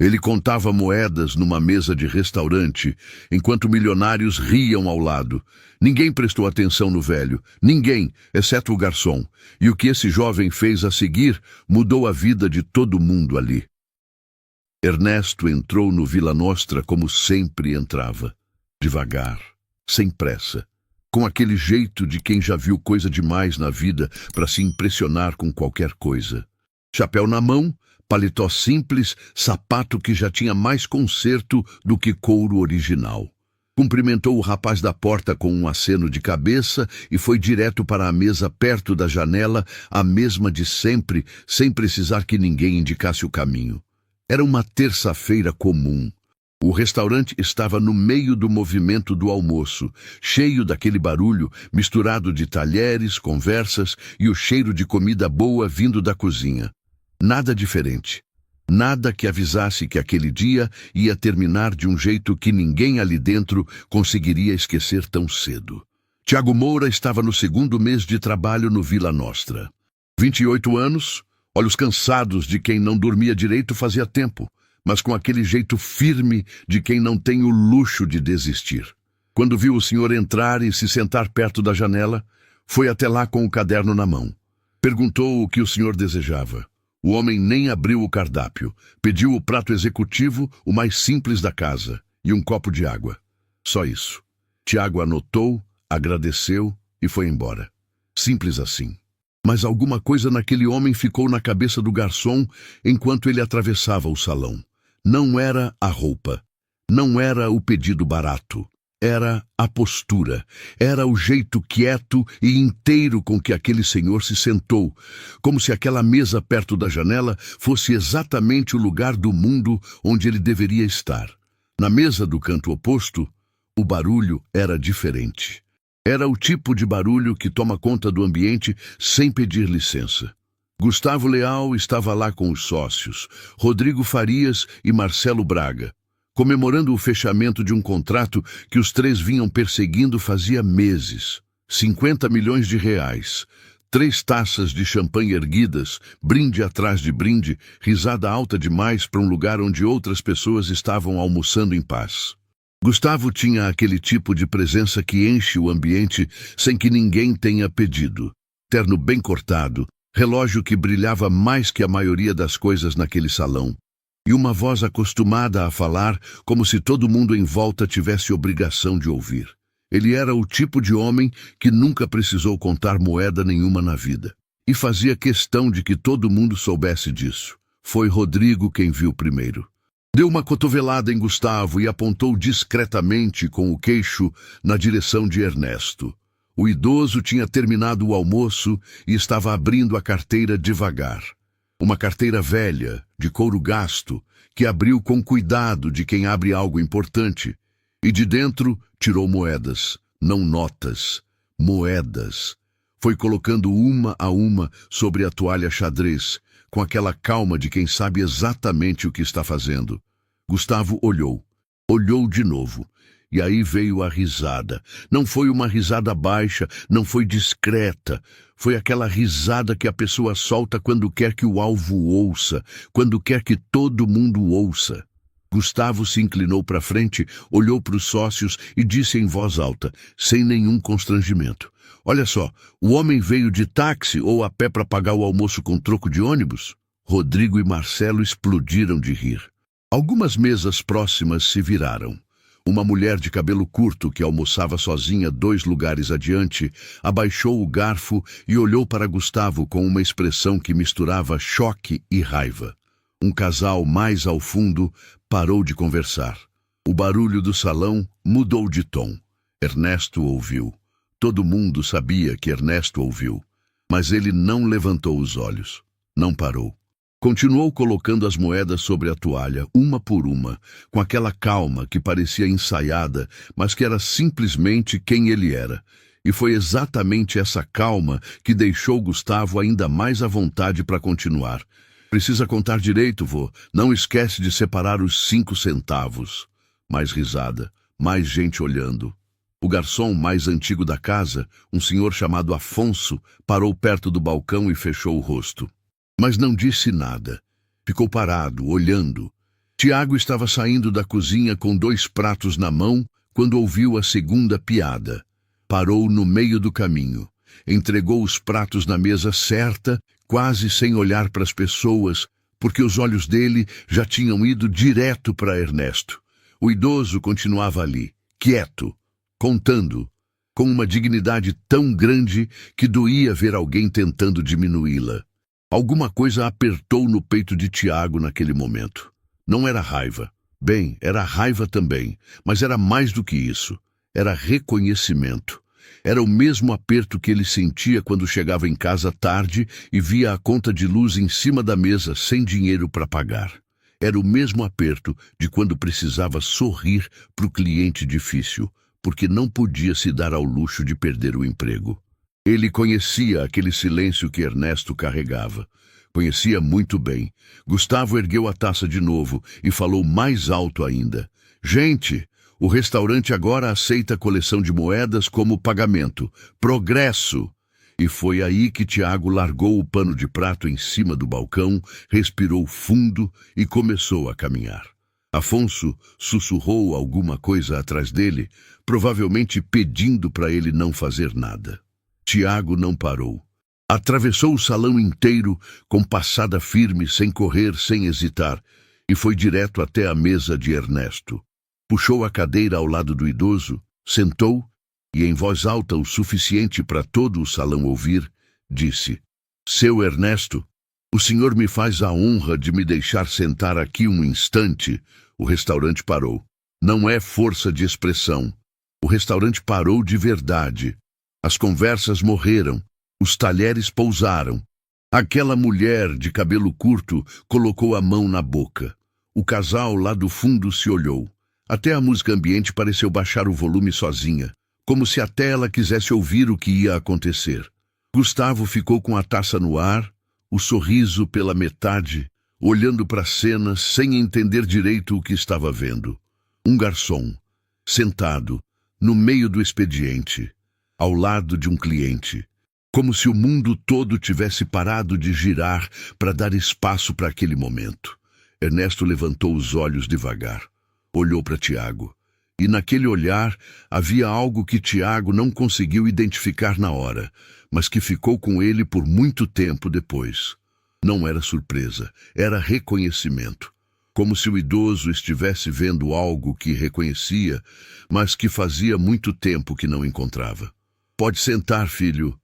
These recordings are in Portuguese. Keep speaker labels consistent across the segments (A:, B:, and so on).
A: Ele contava moedas numa mesa de restaurante, enquanto milionários riam ao lado. Ninguém prestou atenção no velho, ninguém, exceto o garçom. E o que esse jovem fez a seguir mudou a vida de todo mundo ali. Ernesto entrou no Vila Nostra como sempre entrava, devagar, sem pressa, com aquele jeito de quem já viu coisa demais na vida para se impressionar com qualquer coisa. Chapéu na mão, paletó simples, sapato que já tinha mais conserto do que couro original. Cumprimentou o rapaz da porta com um aceno de cabeça e foi direto para a mesa perto da janela, a mesma de sempre, sem precisar que ninguém indicasse o caminho. Era uma terça-feira comum. O restaurante estava no meio do movimento do almoço, cheio daquele barulho misturado de talheres, conversas e o cheiro de comida boa vindo da cozinha. Nada diferente. Nada que avisasse que aquele dia ia terminar de um jeito que ninguém ali dentro conseguiria esquecer tão cedo. Tiago Moura estava no segundo mês de trabalho no Vila Nostra. 28 anos, olhos cansados de quem não dormia direito fazia tempo, mas com aquele jeito firme de quem não tem o luxo de desistir. Quando viu o senhor entrar e se sentar perto da janela, foi até lá com o caderno na mão. Perguntou o que o senhor desejava. O homem nem abriu o cardápio. Pediu o prato executivo, o mais simples da casa, e um copo de água. Só isso. Tiago anotou, agradeceu e foi embora. Simples assim. Mas alguma coisa naquele homem ficou na cabeça do garçom enquanto ele atravessava o salão. Não era a roupa. Não era o pedido barato. Era a postura, era o jeito quieto e inteiro com que aquele senhor se sentou, como se aquela mesa perto da janela fosse exatamente o lugar do mundo onde ele deveria estar. Na mesa do canto oposto, o barulho era diferente. Era o tipo de barulho que toma conta do ambiente sem pedir licença. Gustavo Leal estava lá com os sócios, Rodrigo Farias e Marcelo Braga, comemorando o fechamento de um contrato que os três vinham perseguindo fazia meses. 50 milhões de reais, 3 taças de champanhe erguidas, brinde atrás de brinde, risada alta demais para um lugar onde outras pessoas estavam almoçando em paz. Gustavo tinha aquele tipo de presença que enche o ambiente sem que ninguém tenha pedido. Terno bem cortado, relógio que brilhava mais que a maioria das coisas naquele salão. E uma voz acostumada a falar como se todo mundo em volta tivesse obrigação de ouvir. Ele era o tipo de homem que nunca precisou contar moeda nenhuma na vida. E fazia questão de que todo mundo soubesse disso. Foi Rodrigo quem viu primeiro. Deu uma cotovelada em Gustavo e apontou discretamente com o queixo na direção de Ernesto. O idoso tinha terminado o almoço e estava abrindo a carteira devagar. Uma carteira velha, de couro gasto, que abriu com cuidado de quem abre algo importante, e de dentro tirou moedas, não notas, moedas. Foi colocando uma a uma sobre a toalha xadrez, com aquela calma de quem sabe exatamente o que está fazendo. Gustavo olhou de novo. E aí veio a risada. Não foi uma risada baixa, não foi discreta. Foi aquela risada que a pessoa solta quando quer que o alvo ouça, quando quer que todo mundo ouça. Gustavo se inclinou para frente, olhou para os sócios e disse em voz alta, sem nenhum constrangimento. Olha só, o homem veio de táxi ou a pé para pagar o almoço com troco de ônibus? Rodrigo e Marcelo explodiram de rir. Algumas mesas próximas se viraram. Uma mulher de cabelo curto que almoçava sozinha 2 lugares adiante, abaixou o garfo e olhou para Gustavo com uma expressão que misturava choque e raiva. Um casal mais ao fundo parou de conversar. O barulho do salão mudou de tom. Ernesto ouviu. Todo mundo sabia que Ernesto ouviu, mas ele não levantou os olhos. Não parou. Continuou colocando as moedas sobre a toalha, uma por uma, com aquela calma que parecia ensaiada, mas que era simplesmente quem ele era. E foi exatamente essa calma que deixou Gustavo ainda mais à vontade para continuar. Precisa contar direito, vô. Não esquece de separar os 5 centavos. Mais risada, mais gente olhando. O garçom mais antigo da casa, um senhor chamado Afonso, parou perto do balcão e fechou o rosto. Mas não disse nada. Ficou parado, olhando. Tiago estava saindo da cozinha com 2 pratos na mão quando ouviu a segunda piada. Parou no meio do caminho, entregou os pratos na mesa certa, quase sem olhar para as pessoas, porque os olhos dele já tinham ido direto para Ernesto. O idoso continuava ali, quieto, contando, com uma dignidade tão grande que doía ver alguém tentando diminuí-la. Alguma coisa apertou no peito de Tiago naquele momento. Não era raiva. Bem, era raiva também, mas era mais do que isso. Era reconhecimento. Era o mesmo aperto que ele sentia quando chegava em casa tarde e via a conta de luz em cima da mesa sem dinheiro para pagar. Era o mesmo aperto de quando precisava sorrir para o cliente difícil, porque não podia se dar ao luxo de perder o emprego. Ele conhecia aquele silêncio que Ernesto carregava. Conhecia muito bem. Gustavo ergueu a taça de novo e falou mais alto ainda. Gente, o restaurante agora aceita a coleção de moedas como pagamento. Progresso! E foi aí que Tiago largou o pano de prato em cima do balcão, respirou fundo e começou a caminhar. Afonso sussurrou alguma coisa atrás dele, provavelmente pedindo para ele não fazer nada. Tiago não parou. Atravessou o salão inteiro com passada firme, sem correr, sem hesitar, e foi direto até a mesa de Ernesto. Puxou a cadeira ao lado do idoso, sentou e, em voz alta o suficiente para todo o salão ouvir, disse: Seu Ernesto, o senhor me faz a honra de me deixar sentar aqui um instante. O restaurante parou. Não é força de expressão. O restaurante parou de verdade. As conversas morreram. Os talheres pousaram. Aquela mulher de cabelo curto colocou a mão na boca. O casal lá do fundo se olhou. Até a música ambiente pareceu baixar o volume sozinha, como se até ela quisesse ouvir o que ia acontecer. Gustavo ficou com a taça no ar, o sorriso pela metade, olhando para a cena sem entender direito o que estava vendo. Um garçom, sentado, no meio do expediente, ao lado de um cliente, como se o mundo todo tivesse parado de girar para dar espaço para aquele momento. Ernesto levantou os olhos devagar, olhou para Tiago, e naquele olhar havia algo que Tiago não conseguiu identificar na hora, mas que ficou com ele por muito tempo depois. Não era surpresa, era reconhecimento, como se o idoso estivesse vendo algo que reconhecia, mas que fazia muito tempo que não encontrava. Pode sentar, filho.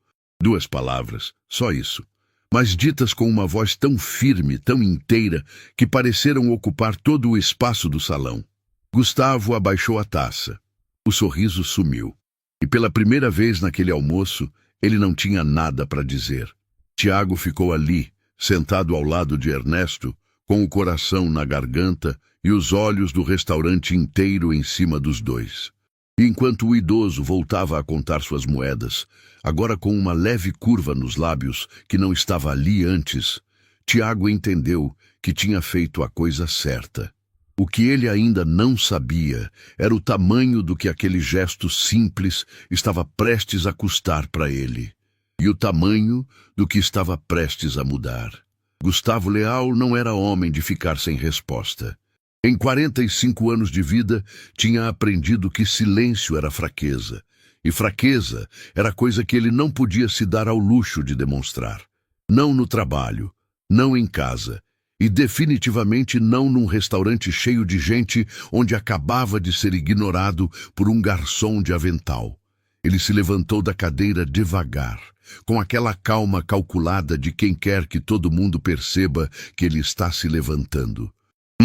A: 2 palavras, só isso, mas ditas com uma voz tão firme, tão inteira, que pareceram ocupar todo o espaço do salão. Gustavo abaixou a taça. O sorriso sumiu. E pela primeira vez naquele almoço, ele não tinha nada para dizer. Tiago ficou ali, sentado ao lado de Ernesto, com o coração na garganta e os olhos do restaurante inteiro em cima dos dois. E enquanto o idoso voltava a contar suas moedas, agora com uma leve curva nos lábios que não estava ali antes, Tiago entendeu que tinha feito a coisa certa. O que ele ainda não sabia era o tamanho do que aquele gesto simples estava prestes a custar para ele, e o tamanho do que estava prestes a mudar. Gustavo Leal não era homem de ficar sem resposta. Em 45 anos de vida, tinha aprendido que silêncio era fraqueza, e fraqueza era coisa que ele não podia se dar ao luxo de demonstrar. Não no trabalho, não em casa, e definitivamente não num restaurante cheio de gente onde acabava de ser ignorado por um garçom de avental. Ele se levantou da cadeira devagar, com aquela calma calculada de quem quer que todo mundo perceba que ele está se levantando.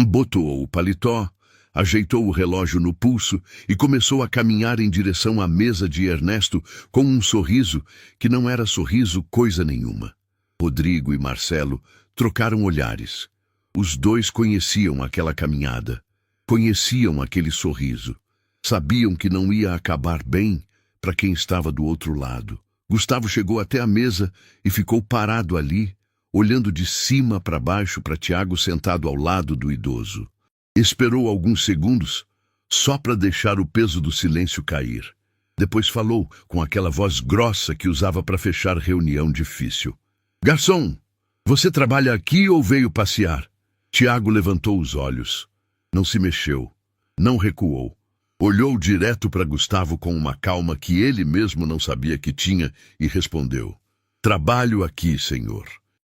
A: Botou o paletó, ajeitou o relógio no pulso e começou a caminhar em direção à mesa de Ernesto com um sorriso que não era sorriso coisa nenhuma. Rodrigo e Marcelo trocaram olhares. Os dois conheciam aquela caminhada, conheciam aquele sorriso. Sabiam que não ia acabar bem para quem estava do outro lado. Gustavo chegou até a mesa e ficou parado ali, olhando de cima para baixo para Tiago sentado ao lado do idoso. Esperou alguns segundos, só para deixar o peso do silêncio cair. Depois falou, com aquela voz grossa que usava para fechar reunião difícil. Garçom, você trabalha aqui ou veio passear? Tiago levantou os olhos. Não se mexeu, não recuou. Olhou direto para Gustavo com uma calma que ele mesmo não sabia que tinha e respondeu: "Trabalho aqui, senhor.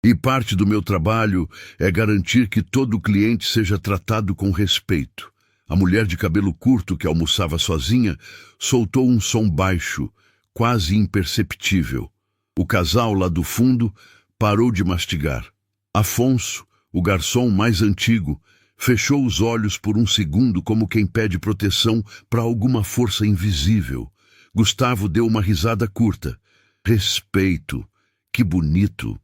A: E parte do meu trabalho é garantir que todo cliente seja tratado com respeito." A mulher de cabelo curto, que almoçava sozinha, soltou um som baixo, quase imperceptível. O casal lá do fundo parou de mastigar. Afonso, o garçom mais antigo, fechou os olhos por um segundo como quem pede proteção para alguma força invisível. Gustavo deu uma risada curta. "Respeito. Que bonito.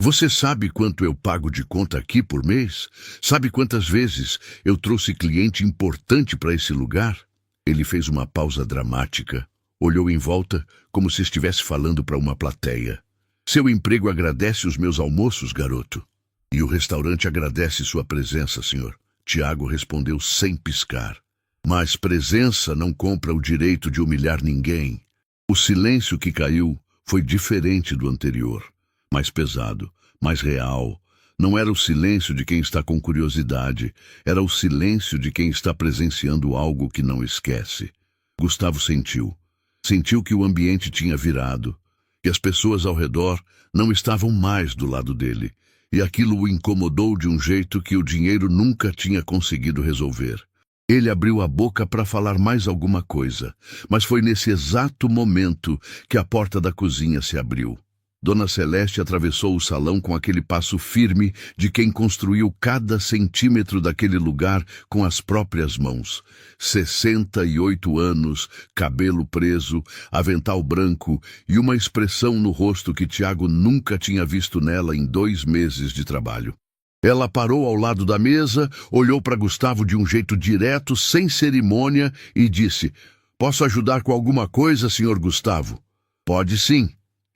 A: Você sabe quanto eu pago de conta aqui por mês? Sabe quantas vezes eu trouxe cliente importante para esse lugar?" Ele fez uma pausa dramática. Olhou em volta como se estivesse falando para uma plateia. "Seu emprego agradece os meus almoços, garoto." "E o restaurante agradece sua presença, senhor." Tiago respondeu sem piscar. "Mas presença não compra o direito de humilhar ninguém." O silêncio que caiu foi diferente do anterior. Mais pesado, mais real. Não era o silêncio de quem está com curiosidade, era o silêncio de quem está presenciando algo que não esquece. Gustavo sentiu. Sentiu que o ambiente tinha virado, que as pessoas ao redor não estavam mais do lado dele, e aquilo o incomodou de um jeito que o dinheiro nunca tinha conseguido resolver. Ele abriu a boca para falar mais alguma coisa, mas foi nesse exato momento que a porta da cozinha se abriu. Dona Celeste atravessou o salão com aquele passo firme de quem construiu cada centímetro daquele lugar com as próprias mãos. 68 anos, cabelo preso, avental branco e uma expressão no rosto que Tiago nunca tinha visto nela em 2 meses de trabalho. Ela parou ao lado da mesa, olhou para Gustavo de um jeito direto, sem cerimônia, e disse: "Posso ajudar com alguma coisa, senhor Gustavo?" "Pode sim."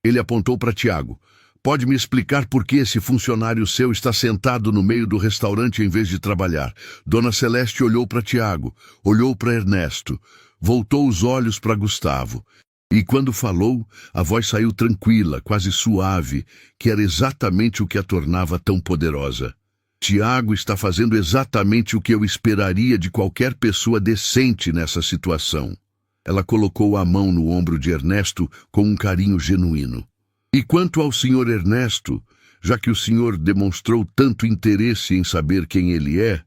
A: Ele apontou para Tiago. "Pode me explicar por que esse funcionário seu está sentado no meio do restaurante em vez de trabalhar?" Dona Celeste olhou para Tiago, olhou para Ernesto, voltou os olhos para Gustavo. E quando falou, a voz saiu tranquila, quase suave, que era exatamente o que a tornava tão poderosa. "Tiago está fazendo exatamente o que eu esperaria de qualquer pessoa decente nessa situação." Ela colocou a mão no ombro de Ernesto com um carinho genuíno. "E quanto ao senhor Ernesto, já que o senhor demonstrou tanto interesse em saber quem ele é,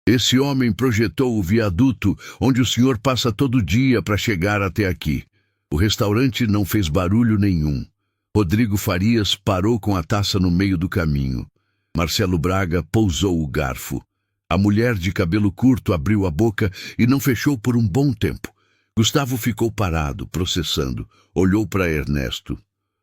A: esse homem projetou o viaduto onde o senhor passa todo dia para chegar até aqui." O restaurante não fez barulho nenhum. Rodrigo Farias parou com a taça no meio do caminho. Marcelo Braga pousou o garfo. A mulher de cabelo curto abriu a boca e não fechou por um bom tempo. Gustavo ficou parado, processando. Olhou para Ernesto.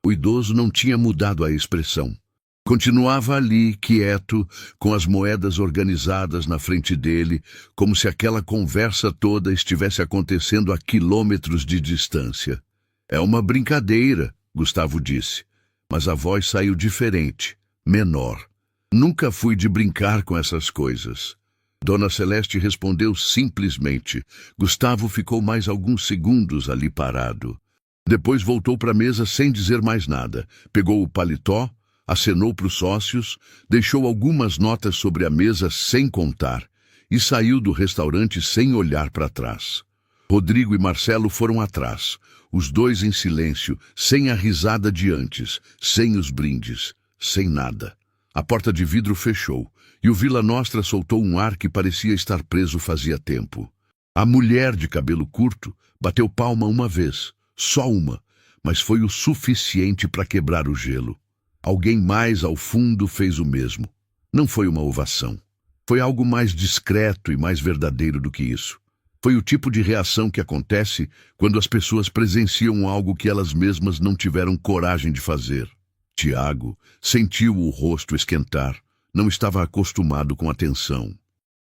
A: O idoso não tinha mudado a expressão. Continuava ali, quieto, com as moedas organizadas na frente dele, como se aquela conversa toda estivesse acontecendo a quilômetros de distância. "É uma brincadeira", Gustavo disse, mas a voz saiu diferente, menor. "Nunca fui de brincar com essas coisas." Dona Celeste respondeu simplesmente. Gustavo ficou mais alguns segundos ali parado. Depois voltou para a mesa sem dizer mais nada. Pegou o paletó, acenou para os sócios, deixou algumas notas sobre a mesa sem contar e saiu do restaurante sem olhar para trás. Rodrigo e Marcelo foram atrás, os dois em silêncio, sem a risada de antes, sem os brindes, sem nada. A porta de vidro fechou e o Vila Nostra soltou um ar que parecia estar preso fazia tempo. A mulher de cabelo curto bateu palma uma vez, só uma, mas foi o suficiente para quebrar o gelo. Alguém mais ao fundo fez o mesmo. Não foi uma ovação. Foi algo mais discreto e mais verdadeiro do que isso. Foi o tipo de reação que acontece quando as pessoas presenciam algo que elas mesmas não tiveram coragem de fazer. Tiago sentiu o rosto esquentar. Não estava acostumado com a tensão.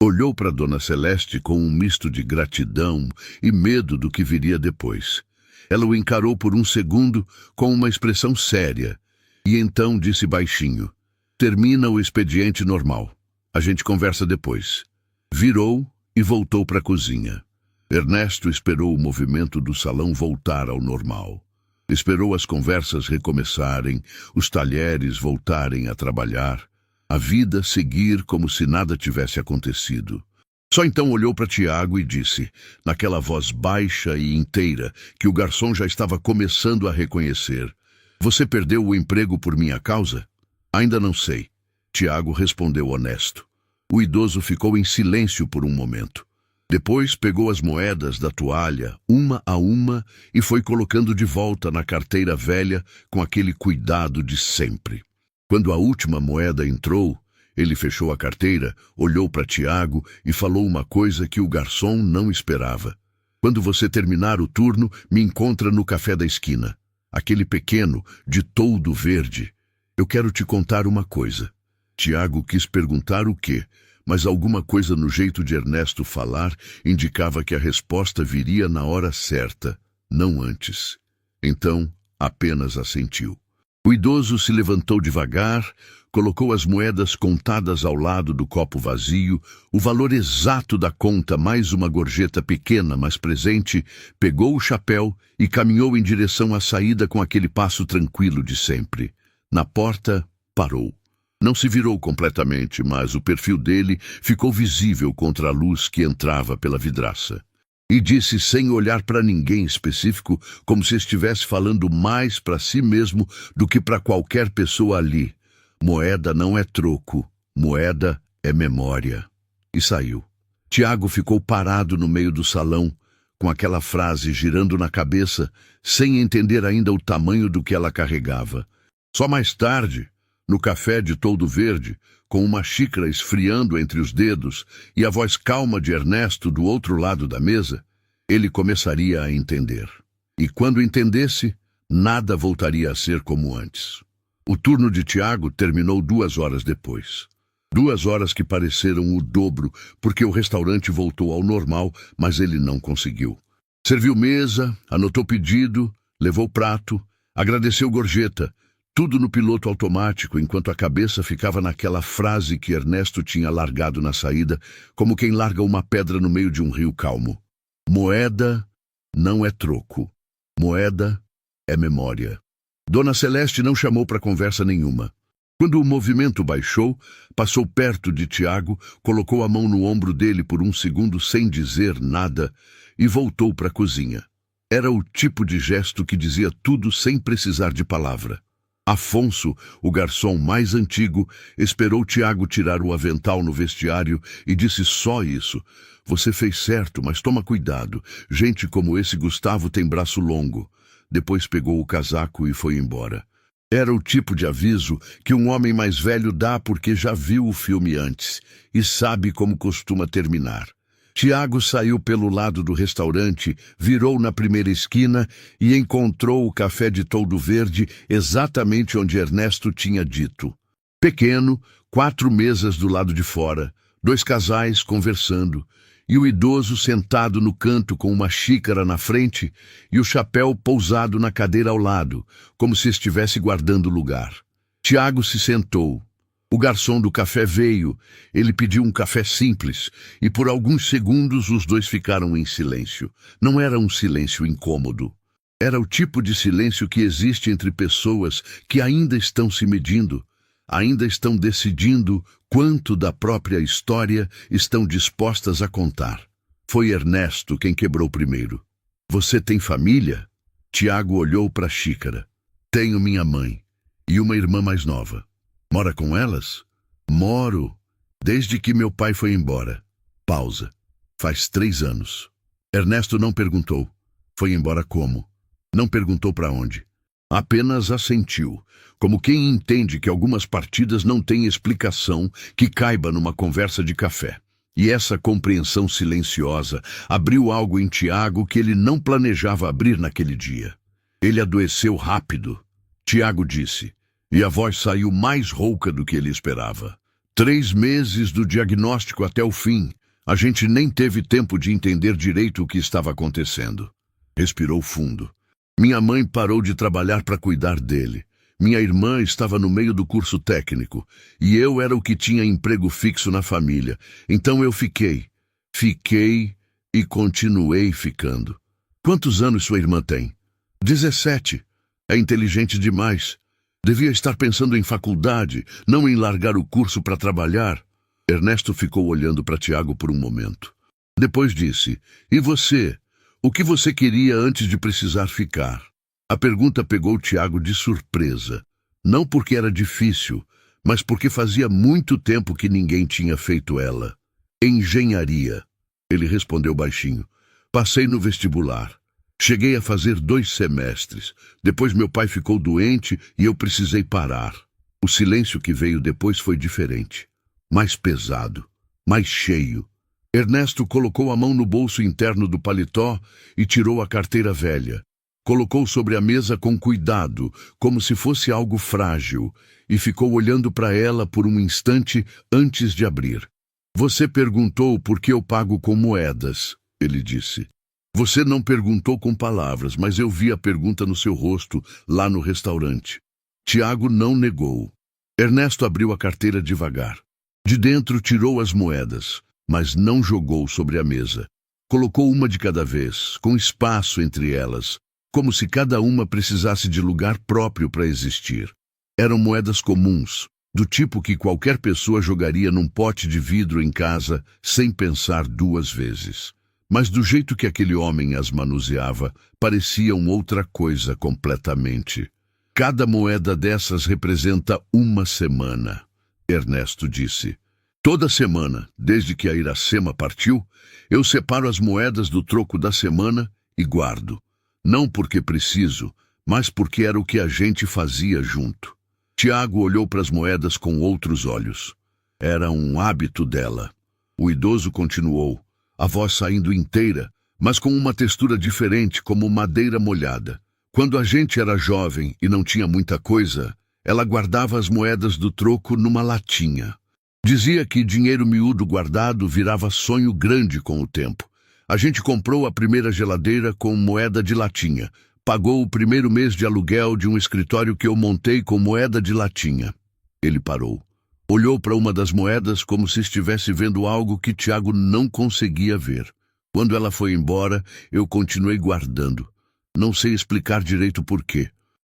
A: Olhou para Dona Celeste com um misto de gratidão e medo do que viria depois. Ela o encarou por um segundo com uma expressão séria e então disse baixinho: "Termina o expediente normal. A gente conversa depois." Virou e voltou para a cozinha. Ernesto esperou o movimento do salão voltar ao normal. Esperou as conversas recomeçarem, os talheres voltarem a trabalhar, a vida seguir como se nada tivesse acontecido. Só então olhou para Tiago e disse, naquela voz baixa e inteira, que o garçom já estava começando a reconhecer: "Você perdeu o emprego por minha causa?" "Ainda não sei." Tiago respondeu honesto. O idoso ficou em silêncio por um momento. Depois pegou as moedas da toalha, uma a uma, e foi colocando de volta na carteira velha com aquele cuidado de sempre. Quando a última moeda entrou, ele fechou a carteira, olhou para Tiago e falou uma coisa que o garçom não esperava. "Quando você terminar o turno, me encontra no café da esquina. Aquele pequeno, de toldo verde. Eu quero te contar uma coisa." Tiago quis perguntar o quê, mas alguma coisa no jeito de Ernesto falar indicava que a resposta viria na hora certa, não antes. Então, apenas assentiu. O idoso se levantou devagar, colocou as moedas contadas ao lado do copo vazio, o valor exato da conta mais uma gorjeta pequena, mas presente, pegou o chapéu e caminhou em direção à saída com aquele passo tranquilo de sempre. Na porta, parou. Não se virou completamente, mas o perfil dele ficou visível contra a luz que entrava pela vidraça. E disse sem olhar para ninguém específico, como se estivesse falando mais para si mesmo do que para qualquer pessoa ali: "Moeda não é troco, moeda é memória." E saiu. Tiago ficou parado no meio do salão, com aquela frase girando na cabeça, sem entender ainda o tamanho do que ela carregava. Só mais tarde, no café de toldo verde, com uma xícara esfriando entre os dedos e a voz calma de Ernesto do outro lado da mesa, ele começaria a entender. E quando entendesse, nada voltaria a ser como antes. O turno de Tiago terminou 2 horas depois. 2 horas que pareceram o dobro, porque o restaurante voltou ao normal, mas ele não conseguiu. Serviu mesa, anotou pedido, levou prato, agradeceu gorjeta, tudo no piloto automático, enquanto a cabeça ficava naquela frase que Ernesto tinha largado na saída, como quem larga uma pedra no meio de um rio calmo. Moeda não é troco. Moeda é memória. Dona Celeste não chamou para conversa nenhuma. Quando o movimento baixou, passou perto de Tiago, colocou a mão no ombro dele por um segundo sem dizer nada e voltou para a cozinha. Era o tipo de gesto que dizia tudo sem precisar de palavra. Afonso, o garçom mais antigo, esperou Tiago tirar o avental no vestiário e disse só isso: "Você fez certo, mas toma cuidado. Gente como esse Gustavo tem braço longo." Depois pegou o casaco e foi embora. Era o tipo de aviso que um homem mais velho dá porque já viu o filme antes e sabe como costuma terminar. Tiago saiu pelo lado do restaurante, virou na primeira esquina e encontrou o café de toldo verde exatamente onde Ernesto tinha dito. Pequeno, 4 mesas do lado de fora, 2 casais conversando, e o idoso sentado no canto com uma xícara na frente e o chapéu pousado na cadeira ao lado, como se estivesse guardando lugar. Tiago se sentou. O garçom do café veio. Ele pediu um café simples, e por alguns segundos os dois ficaram em silêncio. Não era um silêncio incômodo. Era o tipo de silêncio que existe entre pessoas que ainda estão se medindo, ainda estão decidindo quanto da própria história estão dispostas a contar. Foi Ernesto quem quebrou primeiro. "Você tem família?" Tiago olhou para a xícara. "Tenho minha mãe e uma irmã mais nova." "Mora com elas?" "Moro, desde que meu pai foi embora." Pausa. "Faz 3 anos." Ernesto não perguntou. Foi embora como? Não perguntou para onde. Apenas assentiu, como quem entende que algumas partidas não têm explicação que caiba numa conversa de café. E essa compreensão silenciosa abriu algo em Tiago que ele não planejava abrir naquele dia. Ele adoeceu rápido. Tiago disse, e a voz saiu mais rouca do que ele esperava. 3 meses do diagnóstico até o fim. A gente nem teve tempo de entender direito o que estava acontecendo. Respirou fundo. Minha mãe parou de trabalhar para cuidar dele. Minha irmã estava no meio do curso técnico, e eu era o que tinha emprego fixo na família. Então eu fiquei e continuei ficando. Quantos anos sua irmã tem? 17. É inteligente demais. Devia estar pensando em faculdade, não em largar o curso para trabalhar. Ernesto ficou olhando para Tiago por um momento. Depois disse: "E você? O que você queria antes de precisar ficar?" A pergunta pegou Tiago de surpresa. Não porque era difícil, mas porque fazia muito tempo que ninguém tinha feito ela. "Engenharia", ele respondeu baixinho. "Passei no vestibular. Cheguei a fazer 2 semestres. Depois meu pai ficou doente e eu precisei parar." O silêncio que veio depois foi diferente. Mais pesado, mais cheio. Ernesto colocou a mão no bolso interno do paletó e tirou a carteira velha. Colocou sobre a mesa com cuidado, como se fosse algo frágil, e ficou olhando para ela por um instante antes de abrir. "Você perguntou por que eu pago com moedas", ele disse. "Você não perguntou com palavras, mas eu vi a pergunta no seu rosto, lá no restaurante." Tiago não negou. Ernesto abriu a carteira devagar. De dentro tirou as moedas, mas não jogou sobre a mesa. Colocou uma de cada vez, com espaço entre elas, como se cada uma precisasse de lugar próprio para existir. Eram moedas comuns, do tipo que qualquer pessoa jogaria num pote de vidro em casa sem pensar 2 vezes. Mas do jeito que aquele homem as manuseava, pareciam outra coisa completamente. "Cada moeda dessas representa 1 semana", Ernesto disse. "Toda semana, desde que a Iracema partiu, eu separo as moedas do troco da semana e guardo. Não porque preciso, mas porque era o que a gente fazia junto." Tiago olhou para as moedas com outros olhos. Era um hábito dela. O idoso continuou, a voz saindo inteira, mas com uma textura diferente, como madeira molhada. "Quando a gente era jovem e não tinha muita coisa, ela guardava as moedas do troco numa latinha. Dizia que dinheiro miúdo guardado virava sonho grande com o tempo. A gente comprou a primeira geladeira com moeda de latinha. Pagou o primeiro mês de aluguel de um escritório que eu montei com moeda de latinha." Ele parou. Olhou para uma das moedas como se estivesse vendo algo que Tiago não conseguia ver. "Quando ela foi embora, eu continuei guardando. Não sei explicar direito por quê.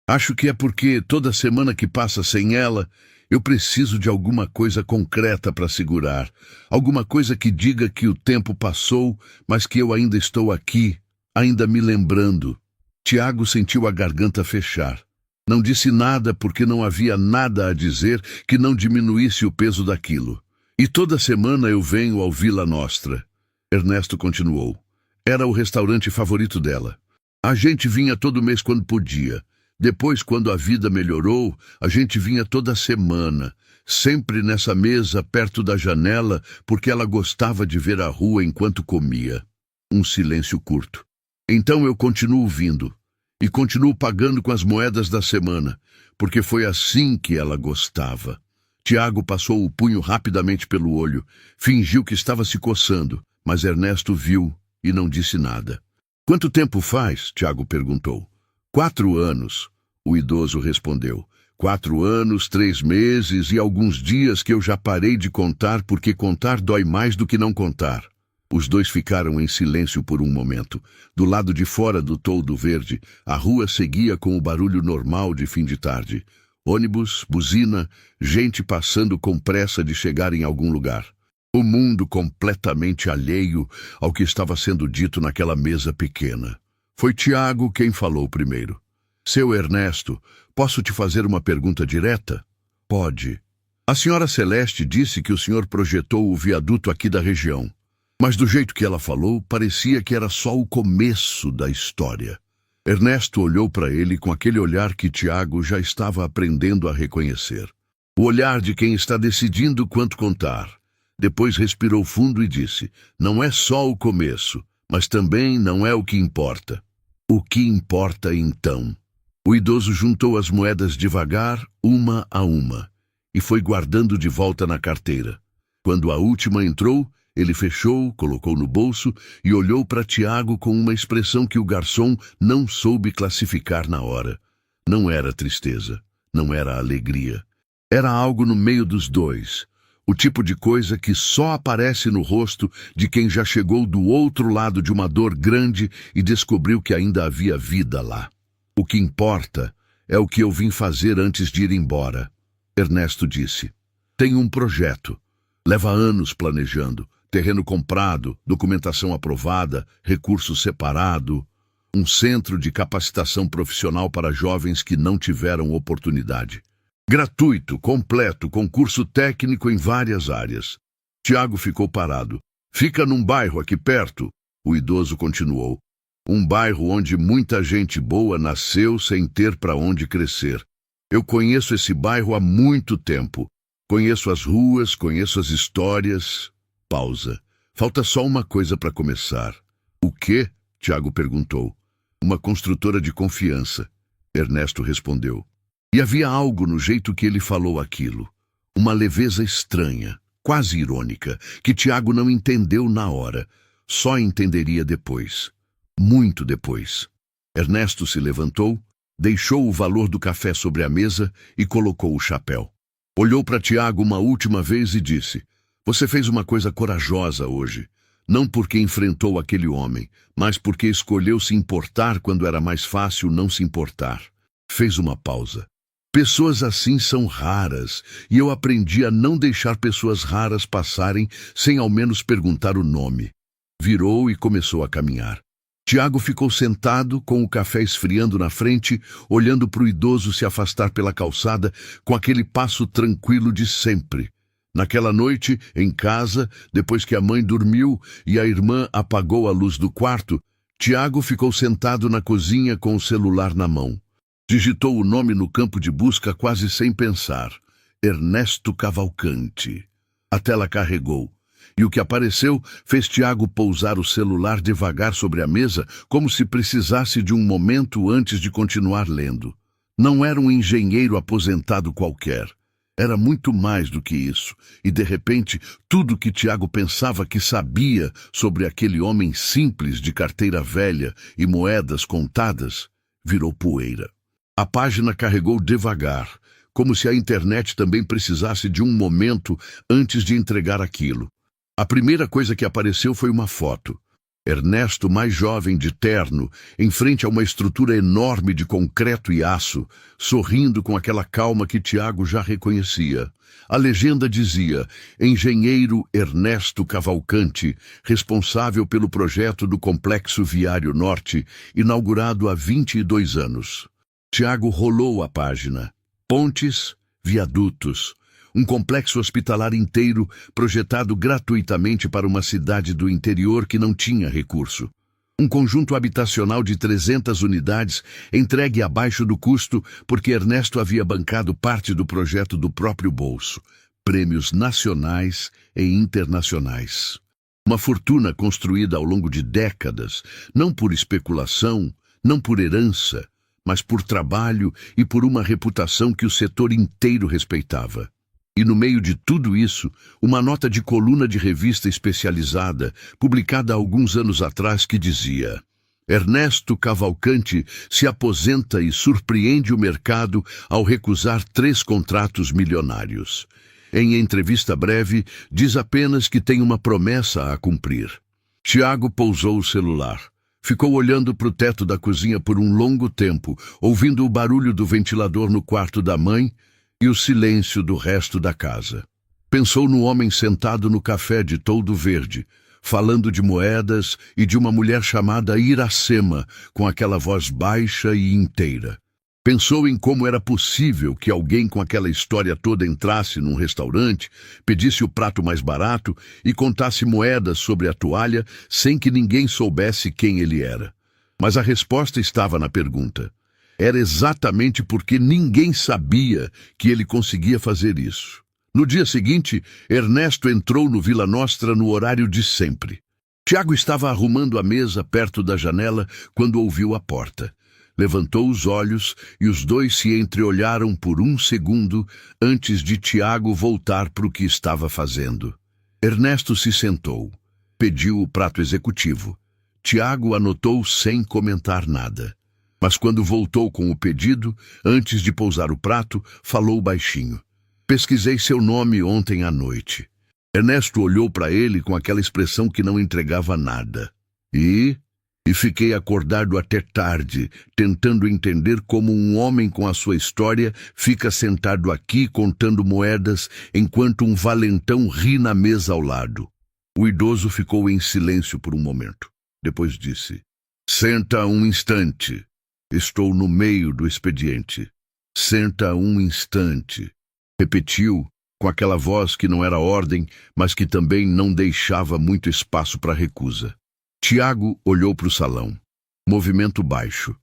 A: Acho que é porque toda semana que passa sem ela, eu preciso de alguma coisa concreta para segurar. Alguma coisa que diga que o tempo passou, mas que eu ainda estou aqui, ainda me lembrando." Tiago sentiu a garganta fechar. Não disse nada porque não havia nada a dizer que não diminuísse o peso daquilo. "E toda semana eu venho ao Vila Nostra." Ernesto continuou. Era o restaurante favorito dela. "A gente vinha todo mês quando podia. Depois, quando a vida melhorou, a gente vinha toda semana, sempre nessa mesa perto da janela, porque ela gostava de ver a rua enquanto comia." Um silêncio curto. "Então eu continuo vindo. E continuo pagando com as moedas da semana, porque foi assim que ela gostava." Tiago passou o punho rapidamente pelo olho, fingiu que estava se coçando, mas Ernesto viu e não disse nada. "Quanto tempo faz?" Tiago perguntou. 4 anos, o idoso respondeu. 4 anos, 3 meses e alguns dias que eu já parei de contar porque contar dói mais do que não contar." Os dois ficaram em silêncio por um momento. Do lado de fora do toldo verde, a rua seguia com o barulho normal de fim de tarde. Ônibus, buzina, gente passando com pressa de chegar em algum lugar. O mundo completamente alheio ao que estava sendo dito naquela mesa pequena. Foi Tiago quem falou primeiro. "Seu Ernesto, posso te fazer uma pergunta direta?" "Pode." "A senhora Celeste disse que o senhor projetou o viaduto aqui da região. Mas do jeito que ela falou, parecia que era só o começo da história." Ernesto olhou para ele com aquele olhar que Tiago já estava aprendendo a reconhecer. O olhar de quem está decidindo quanto contar. Depois respirou fundo e disse: "Não é só o começo, mas também não é o que importa." "O que importa então?" O idoso juntou as moedas devagar, uma a uma, e foi guardando de volta na carteira. Quando a última entrou, ele fechou, colocou no bolso e olhou para Tiago com uma expressão que o garçom não soube classificar na hora. Não era tristeza, não era alegria. Era algo no meio dos dois. O tipo de coisa que só aparece no rosto de quem já chegou do outro lado de uma dor grande e descobriu que ainda havia vida lá. "O que importa é o que eu vim fazer antes de ir embora", Ernesto disse. "Tenho um projeto. Leva anos planejando, terreno comprado, documentação aprovada, recurso separado, um centro de capacitação profissional para jovens que não tiveram oportunidade. Gratuito, completo, com curso técnico em várias áreas. Tiago ficou parado. Fica num bairro aqui perto, o idoso continuou. Um bairro onde muita gente boa nasceu sem ter para onde crescer. Eu conheço esse bairro há muito tempo. Conheço as ruas, conheço as histórias. Pausa. Falta só uma coisa para começar. O quê? Tiago perguntou. Uma construtora de confiança. Ernesto respondeu. E havia algo no jeito que ele falou aquilo. Uma leveza estranha, quase irônica, que Tiago não entendeu na hora. Só entenderia depois. Muito depois. Ernesto se levantou, deixou o valor do café sobre a mesa e colocou o chapéu. Olhou para Tiago uma última vez e disse: Você fez uma coisa corajosa hoje. Não porque enfrentou aquele homem, mas porque escolheu se importar quando era mais fácil não se importar. Fez uma pausa. Pessoas assim são raras, e eu aprendi a não deixar pessoas raras passarem sem ao menos perguntar o nome. Virou e começou a caminhar. Tiago ficou sentado, com o café esfriando na frente, olhando para o idoso se afastar pela calçada com aquele passo tranquilo de sempre. Naquela noite, em casa, depois que a mãe dormiu e a irmã apagou a luz do quarto, Tiago ficou sentado na cozinha com o celular na mão. Digitou o nome no campo de busca quase sem pensar. Ernesto Cavalcante. A tela carregou. E o que apareceu fez Tiago pousar o celular devagar sobre a mesa, como se precisasse de um momento antes de continuar lendo. Não era um engenheiro aposentado qualquer. Era muito mais do que isso. E, de repente, tudo que Tiago pensava que sabia sobre aquele homem simples de carteira velha e moedas contadas, virou poeira. A página carregou devagar, como se a internet também precisasse de um momento antes de entregar aquilo. A primeira coisa que apareceu foi uma foto. Ernesto, mais jovem, de terno, em frente a uma estrutura enorme de concreto e aço, sorrindo com aquela calma que Tiago já reconhecia. A legenda dizia: Engenheiro Ernesto Cavalcante, responsável pelo projeto do Complexo Viário Norte, inaugurado há 22 anos. Tiago rolou a página. Pontes, viadutos. Um complexo hospitalar inteiro projetado gratuitamente para uma cidade do interior que não tinha recurso. Um conjunto habitacional de 300 unidades entregue abaixo do custo porque Ernesto havia bancado parte do projeto do próprio bolso. Prêmios nacionais e internacionais. Uma fortuna construída ao longo de décadas, não por especulação, não por herança, mas por trabalho e por uma reputação que o setor inteiro respeitava. E no meio de tudo isso, uma nota de coluna de revista especializada, publicada há alguns anos atrás, que dizia: Ernesto Cavalcante se aposenta e surpreende o mercado ao recusar 3 contratos milionários. Em entrevista breve, diz apenas que tem uma promessa a cumprir. Tiago pousou o celular. Ficou olhando para o teto da cozinha por um longo tempo, ouvindo o barulho do ventilador no quarto da mãe e o silêncio do resto da casa. Pensou no homem sentado no café de toldo verde, falando de moedas e de uma mulher chamada Iracema, com aquela voz baixa e inteira. Pensou em como era possível que alguém com aquela história toda entrasse num restaurante, pedisse o prato mais barato e contasse moedas sobre a toalha sem que ninguém soubesse quem ele era. Mas a resposta estava na pergunta. Era exatamente porque ninguém sabia que ele conseguia fazer isso. No dia seguinte, Ernesto entrou no Vila Nostra no horário de sempre. Tiago estava arrumando a mesa perto da janela quando ouviu a porta. Levantou os olhos e os dois se entreolharam por um segundo antes de Tiago voltar para o que estava fazendo. Ernesto se sentou. Pediu o prato executivo. Tiago anotou sem comentar nada. Mas quando voltou com o pedido, antes de pousar o prato, falou baixinho. Pesquisei seu nome ontem à noite. Ernesto olhou para ele com aquela expressão que não entregava nada. E? e fiquei acordado até tarde, tentando entender como um homem com a sua história fica sentado aqui contando moedas enquanto um valentão ri na mesa ao lado. O idoso ficou em silêncio por um momento. Depois disse: "Senta um instante. Estou no meio do expediente. Senta um instante." Repetiu, com aquela voz que não era ordem, mas que também não deixava muito espaço para recusa. Tiago olhou para o salão. Movimento baixo.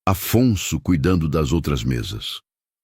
A: Afonso cuidando das outras mesas.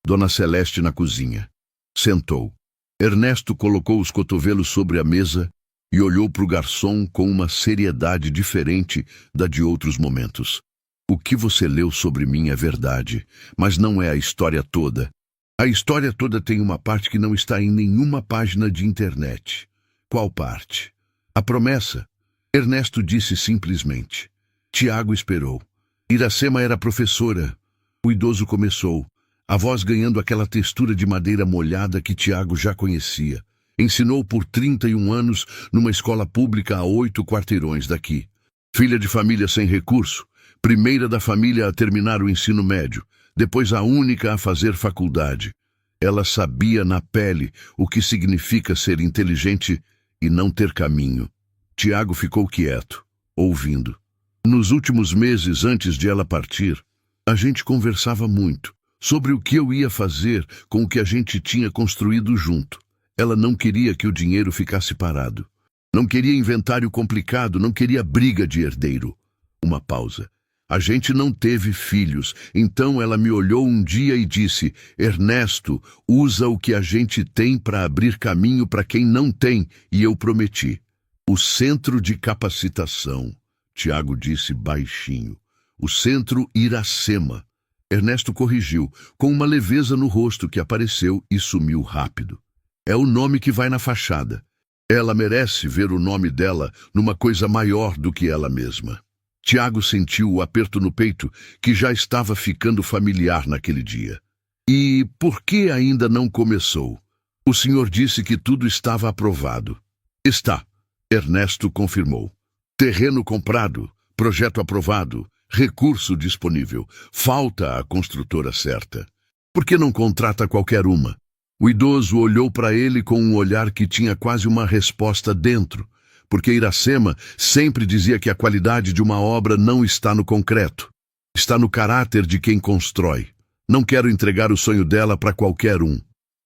A: Dona Celeste na cozinha. Sentou. Ernesto colocou os cotovelos sobre a mesa e olhou para o garçom com uma seriedade diferente da de outros momentos. "O que você leu sobre mim é verdade, mas não é a história toda. A história toda tem uma parte que não está em nenhuma página de internet." "Qual parte?" "A promessa." Ernesto disse simplesmente. Tiago esperou. Iracema era professora. O idoso começou, a voz ganhando aquela textura de madeira molhada que Tiago já conhecia. Ensinou por 31 anos numa escola pública a 8 quarteirões daqui. Filha de família sem recurso, primeira da família a terminar o ensino médio, depois a única a fazer faculdade. Ela sabia na pele o que significa ser inteligente e não ter caminho. Tiago ficou quieto, ouvindo. Nos últimos meses antes de ela partir, a gente conversava muito sobre o que eu ia fazer com o que a gente tinha construído junto. Ela não queria que o dinheiro ficasse parado. Não queria inventário complicado, não queria briga de herdeiro. Uma pausa. A gente não teve filhos, então ela me olhou um dia e disse: "Ernesto, usa o que a gente tem para abrir caminho para quem não tem", e eu prometi. "O Centro de Capacitação", Tiago disse baixinho. "O Centro Iracema." Ernesto corrigiu, com uma leveza no rosto que apareceu e sumiu rápido. "É o nome que vai na fachada. Ela merece ver o nome dela numa coisa maior do que ela mesma." Tiago sentiu o aperto no peito que já estava ficando familiar naquele dia. "E por que ainda não começou? O senhor disse que tudo estava aprovado." "Está." Ernesto confirmou. "Terreno comprado, projeto aprovado, recurso disponível. Falta a construtora certa. Por que não contrata qualquer uma?" O idoso olhou para ele com um olhar que tinha quase uma resposta dentro, porque Iracema sempre dizia que a qualidade de uma obra não está no concreto, está no caráter de quem constrói. "Não quero entregar o sonho dela para qualquer um."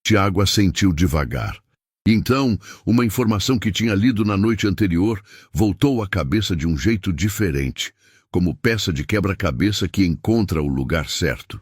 A: Tiago assentiu devagar. Então, uma informação que tinha lido na noite anterior voltou à cabeça de um jeito diferente, como peça de quebra-cabeça que encontra o lugar certo.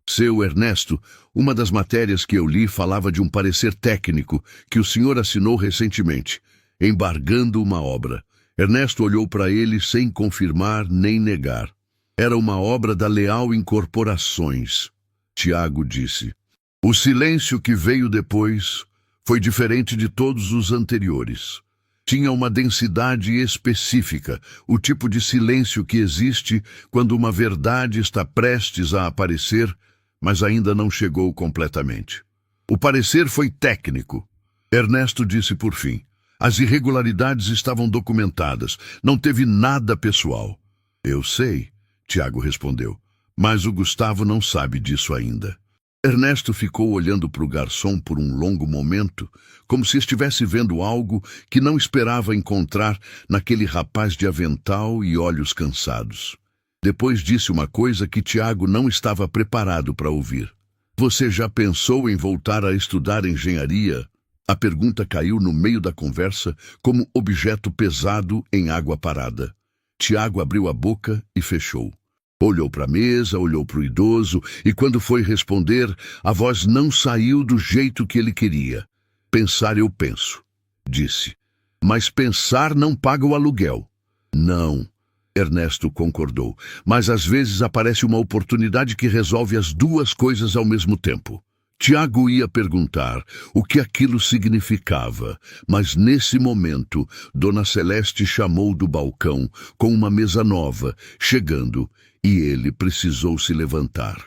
A: "Seu Ernesto, uma das matérias que eu li falava de um parecer técnico que o senhor assinou recentemente, embargando uma obra." Ernesto olhou para ele sem confirmar nem negar. "Era uma obra da Leal Incorporações", Tiago disse. O silêncio que veio depois foi diferente de todos os anteriores. Tinha uma densidade específica, o tipo de silêncio que existe quando uma verdade está prestes a aparecer, mas ainda não chegou completamente. O parecer foi técnico. Ernesto disse por fim. As irregularidades estavam documentadas, não teve nada pessoal. "Eu sei", Tiago respondeu, "mas o Gustavo não sabe disso ainda." Ernesto ficou olhando para o garçom por um longo momento, como se estivesse vendo algo que não esperava encontrar naquele rapaz de avental e olhos cansados. Depois disse uma coisa que Tiago não estava preparado para ouvir. "Você já pensou em voltar a estudar engenharia?" A pergunta caiu no meio da conversa como objeto pesado em água parada. Tiago abriu a boca e fechou. Olhou para a mesa, olhou para o idoso, e quando foi responder, a voz não saiu do jeito que ele queria. "Pensar eu penso", disse. "Mas pensar não paga o aluguel." "Não", Ernesto concordou, "mas às vezes aparece uma oportunidade que resolve as duas coisas ao mesmo tempo." Tiago ia perguntar o que aquilo significava, mas nesse momento, Dona Celeste chamou do balcão com uma mesa nova, chegando, e ele precisou se levantar.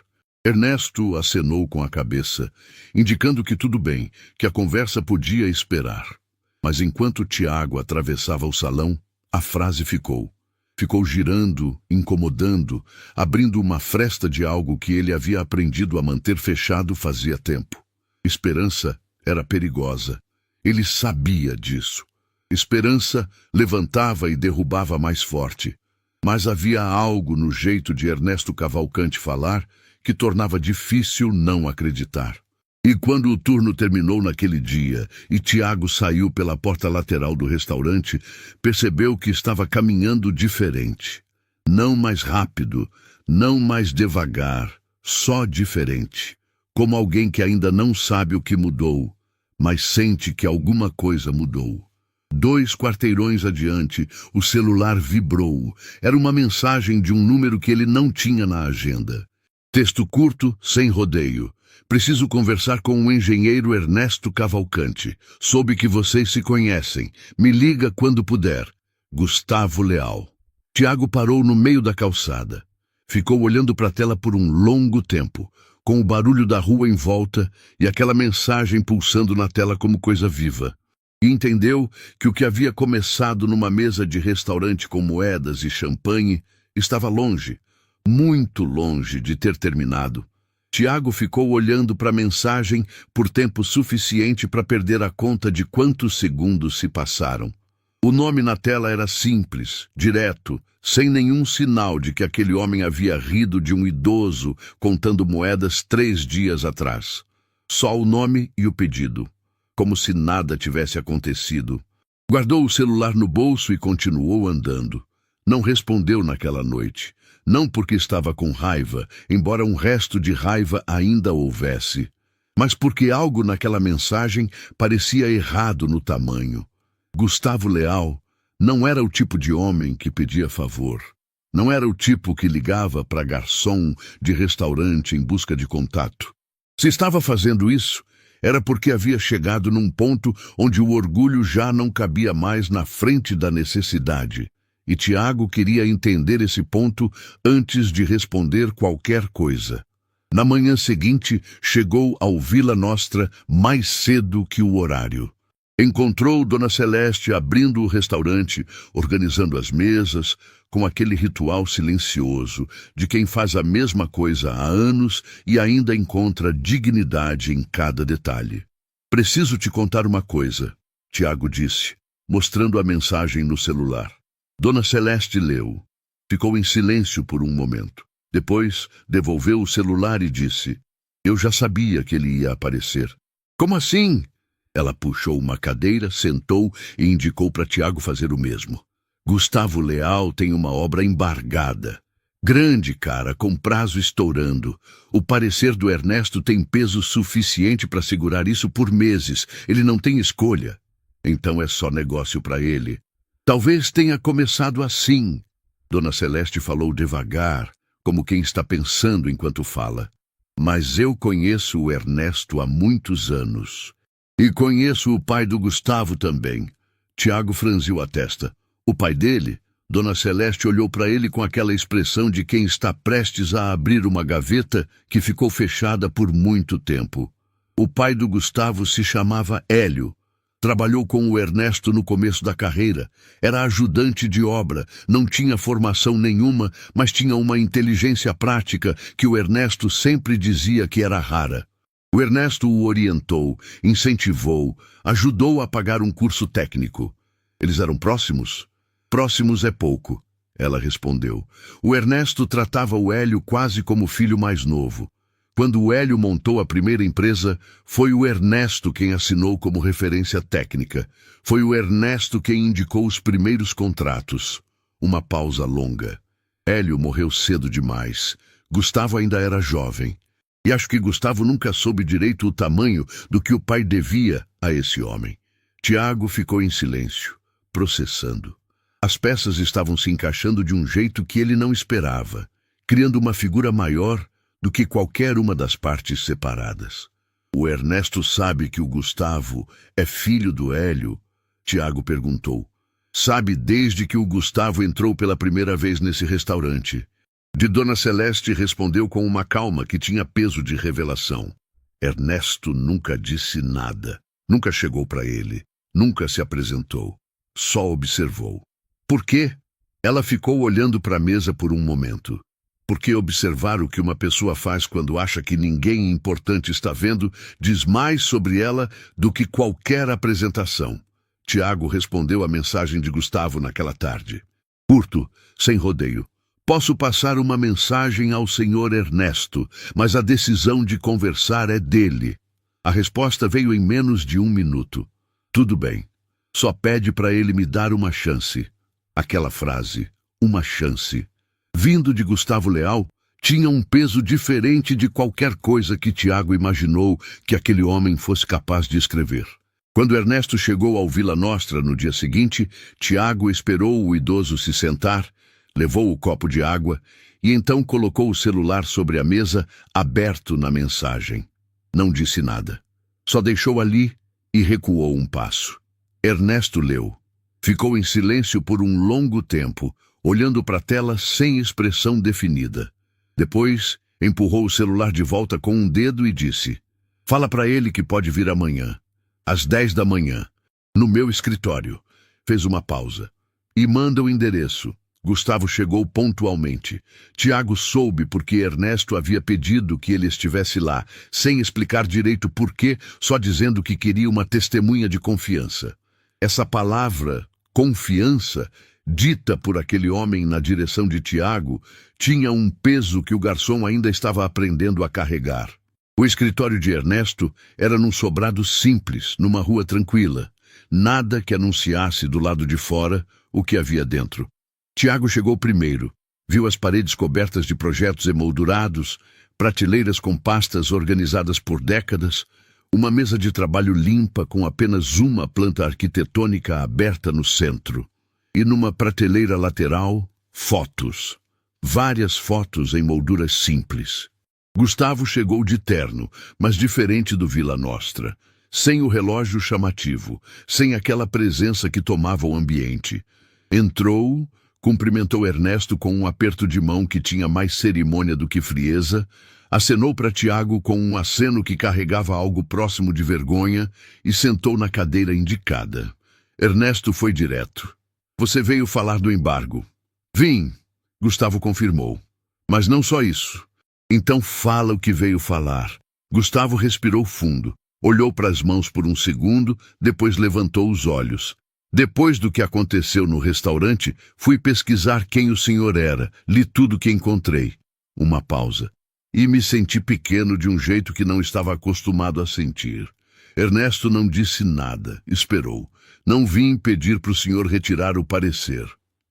A: Ernesto acenou com a cabeça, indicando que tudo bem, que a conversa podia esperar. Mas enquanto Tiago atravessava o salão, a frase ficou. Ficou girando, incomodando, abrindo uma fresta de algo que ele havia aprendido a manter fechado fazia tempo. Esperança era perigosa. Ele sabia disso. Esperança levantava e derrubava mais forte. Mas havia algo no jeito de Ernesto Cavalcante falar que tornava difícil não acreditar. E quando o turno terminou naquele dia e Tiago saiu pela porta lateral do restaurante, percebeu que estava caminhando diferente. Não mais rápido, não mais devagar, só diferente. Como alguém que ainda não sabe o que mudou, mas sente que alguma coisa mudou. 2 quarteirões adiante, o celular vibrou. Era uma mensagem de um número que ele não tinha na agenda. Texto curto, sem rodeio. Preciso conversar com o engenheiro Ernesto Cavalcante. Soube que vocês se conhecem. Me liga quando puder. Gustavo Leal. Tiago parou no meio da calçada. Ficou olhando para a tela por um longo tempo, com o barulho da rua em volta e aquela mensagem pulsando na tela como coisa viva. E entendeu que o que havia começado numa mesa de restaurante com moedas e champanhe estava longe, muito longe de ter terminado. Tiago ficou olhando para a mensagem por tempo suficiente para perder a conta de quantos segundos se passaram. O nome na tela era simples, direto, sem nenhum sinal de que aquele homem havia rido de um idoso contando moedas 3 dias atrás. Só o nome e o pedido, como se nada tivesse acontecido. Guardou o celular no bolso e continuou andando. Não respondeu naquela noite. Não porque estava com raiva, embora um resto de raiva ainda houvesse, mas porque algo naquela mensagem parecia errado no tamanho. Gustavo Leal não era o tipo de homem que pedia favor. Não era o tipo que ligava para garçom de restaurante em busca de contato. Se estava fazendo isso, era porque havia chegado num ponto onde o orgulho já não cabia mais na frente da necessidade. E Tiago queria entender esse ponto antes de responder qualquer coisa. Na manhã seguinte, chegou ao Vila Nostra mais cedo que o horário. Encontrou Dona Celeste abrindo o restaurante, organizando as mesas, com aquele ritual silencioso de quem faz a mesma coisa há anos e ainda encontra dignidade em cada detalhe. Preciso te contar uma coisa, Tiago disse, mostrando a mensagem no celular. Dona Celeste leu. Ficou em silêncio por um momento. Depois, devolveu o celular e disse: Eu já sabia que ele ia aparecer. Como assim? Ela puxou uma cadeira, sentou e indicou para Tiago fazer o mesmo. Gustavo Leal tem uma obra embargada. Grande, cara, com prazo estourando. O parecer do Ernesto tem peso suficiente para segurar isso por meses. Ele não tem escolha. Então é só negócio para ele. Talvez tenha começado assim. Dona Celeste falou devagar, como quem está pensando enquanto fala. Mas eu conheço o Ernesto há muitos anos. E conheço o pai do Gustavo também. Tiago franziu a testa. O pai dele? Dona Celeste olhou para ele com aquela expressão de quem está prestes a abrir uma gaveta que ficou fechada por muito tempo. O pai do Gustavo se chamava Hélio. Trabalhou com o Ernesto no começo da carreira. Era ajudante de obra, não tinha formação nenhuma, mas tinha uma inteligência prática que o Ernesto sempre dizia que era rara. O Ernesto o orientou, incentivou, ajudou a pagar um curso técnico. Eles eram próximos? Próximos é pouco, ela respondeu. O Ernesto tratava o Hélio quase como filho mais novo. Quando o Hélio montou a primeira empresa, foi o Ernesto quem assinou como referência técnica. Foi o Ernesto quem indicou os primeiros contratos. Uma pausa longa. Hélio morreu cedo demais. Gustavo ainda era jovem. E acho que Gustavo nunca soube direito o tamanho do que o pai devia a esse homem. Tiago ficou em silêncio, processando. As peças estavam se encaixando de um jeito que ele não esperava, criando uma figura maior do que qualquer uma das partes separadas. O Ernesto sabe que o Gustavo é filho do Hélio? Tiago perguntou. Sabe desde que o Gustavo entrou pela primeira vez nesse restaurante. De Dona Celeste respondeu com uma calma que tinha peso de revelação. Ernesto nunca disse nada, nunca chegou para ele, nunca se apresentou, só observou. Por quê? Ela ficou olhando para a mesa por um momento. Porque observar o que uma pessoa faz quando acha que ninguém importante está vendo diz mais sobre ela do que qualquer apresentação. Tiago respondeu à mensagem de Gustavo naquela tarde. Curto, sem rodeio. Posso passar uma mensagem ao senhor Ernesto, mas a decisão de conversar é dele. A resposta veio em menos de 1 minuto. Tudo bem. Só pede para ele me dar uma chance. Aquela frase, uma chance, vindo de Gustavo Leal, tinha um peso diferente de qualquer coisa que Tiago imaginou que aquele homem fosse capaz de escrever. Quando Ernesto chegou ao Vila Nostra no dia seguinte, Tiago esperou o idoso se sentar, levou o copo de água e então colocou o celular sobre a mesa, aberto na mensagem. Não disse nada. Só deixou ali e recuou um passo. Ernesto leu. Ficou em silêncio por um longo tempo, olhando para a tela sem expressão definida. Depois, empurrou o celular de volta com um dedo e disse: "Fala para ele que pode vir amanhã, às 10 da manhã, no meu escritório." Fez uma pausa. "E manda o endereço." Gustavo chegou pontualmente. Tiago soube porque Ernesto havia pedido que ele estivesse lá, sem explicar direito por quê, só dizendo que queria uma testemunha de confiança. Essa palavra, confiança, dita por aquele homem na direção de Tiago, tinha um peso que o garçom ainda estava aprendendo a carregar. O escritório de Ernesto era num sobrado simples, numa rua tranquila. Nada que anunciasse do lado de fora o que havia dentro. Tiago chegou primeiro. Viu as paredes cobertas de projetos emoldurados, prateleiras com pastas organizadas por décadas, uma mesa de trabalho limpa com apenas uma planta arquitetônica aberta no centro. E numa prateleira lateral, fotos. Várias fotos em molduras simples. Gustavo chegou de terno, mas diferente do Vila Nostra. Sem o relógio chamativo, sem aquela presença que tomava o ambiente. Entrou, cumprimentou Ernesto com um aperto de mão que tinha mais cerimônia do que frieza, acenou para Tiago com um aceno que carregava algo próximo de vergonha e sentou na cadeira indicada. Ernesto foi direto. "Você veio falar do embargo." "Vim," Gustavo confirmou. "Mas não só isso." "Então fala o que veio falar." Gustavo respirou fundo, olhou para as mãos por um segundo, depois levantou os olhos. "Depois do que aconteceu no restaurante, fui pesquisar quem o senhor era, li tudo que encontrei." Uma pausa. "E me senti pequeno de um jeito que não estava acostumado a sentir." Ernesto não disse nada, esperou. "Não vim pedir para o senhor retirar o parecer."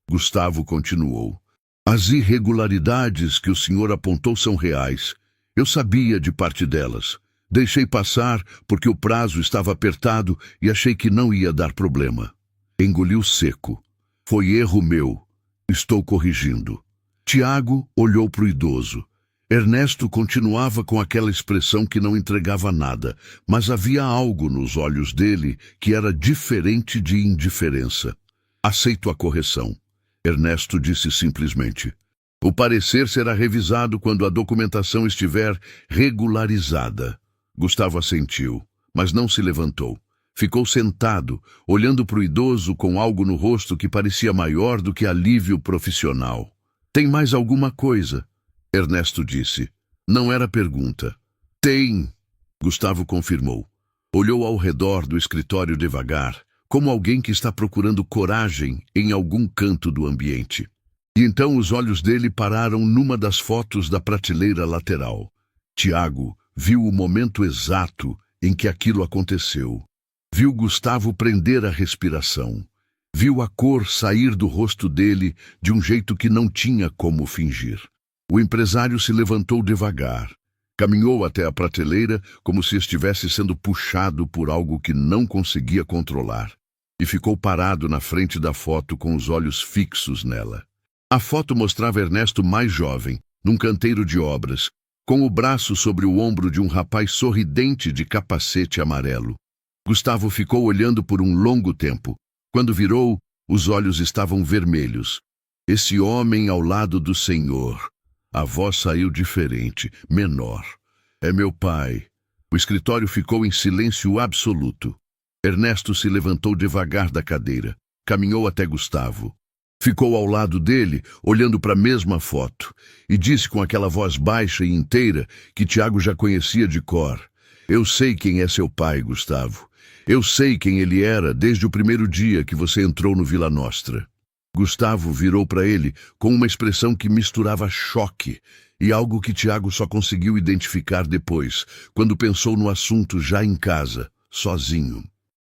A: Gustavo continuou. "As irregularidades que o senhor apontou são reais. Eu sabia de parte delas. Deixei passar porque o prazo estava apertado e achei que não ia dar problema." Engoliu seco. "Foi erro meu. Estou corrigindo." Tiago olhou para o idoso. Ernesto continuava com aquela expressão que não entregava nada, mas havia algo nos olhos dele que era diferente de indiferença. "Aceito a correção." Ernesto disse simplesmente. "O parecer será revisado quando a documentação estiver regularizada." Gustavo assentiu, mas não se levantou. Ficou sentado, olhando para o idoso com algo no rosto que parecia maior do que alívio profissional. "Tem mais alguma coisa?" Ernesto disse. Não era pergunta. "Tem," Gustavo confirmou. Olhou ao redor do escritório devagar, como alguém que está procurando coragem em algum canto do ambiente. E então os olhos dele pararam numa das fotos da prateleira lateral. Tiago viu o momento exato em que aquilo aconteceu. Viu Gustavo prender a respiração. Viu a cor sair do rosto dele de um jeito que não tinha como fingir. O empresário se levantou devagar. Caminhou até a prateleira como se estivesse sendo puxado por algo que não conseguia controlar. E ficou parado na frente da foto com os olhos fixos nela. A foto mostrava Ernesto mais jovem, num canteiro de obras, com o braço sobre o ombro de um rapaz sorridente de capacete amarelo. Gustavo ficou olhando por um longo tempo. Quando virou, os olhos estavam vermelhos. Esse homem ao lado do Senhor. A voz saiu diferente, menor. "É meu pai." O escritório ficou em silêncio absoluto. Ernesto se levantou devagar da cadeira. Caminhou até Gustavo. Ficou ao lado dele, olhando para a mesma foto, e disse com aquela voz baixa e inteira que Tiago já conhecia de cor: Eu sei quem é seu pai, Gustavo. Eu sei quem ele era desde o primeiro dia que você entrou no Vila Nostra. Gustavo virou para ele com uma expressão que misturava choque e algo que Tiago só conseguiu identificar depois, quando pensou no assunto já em casa, sozinho.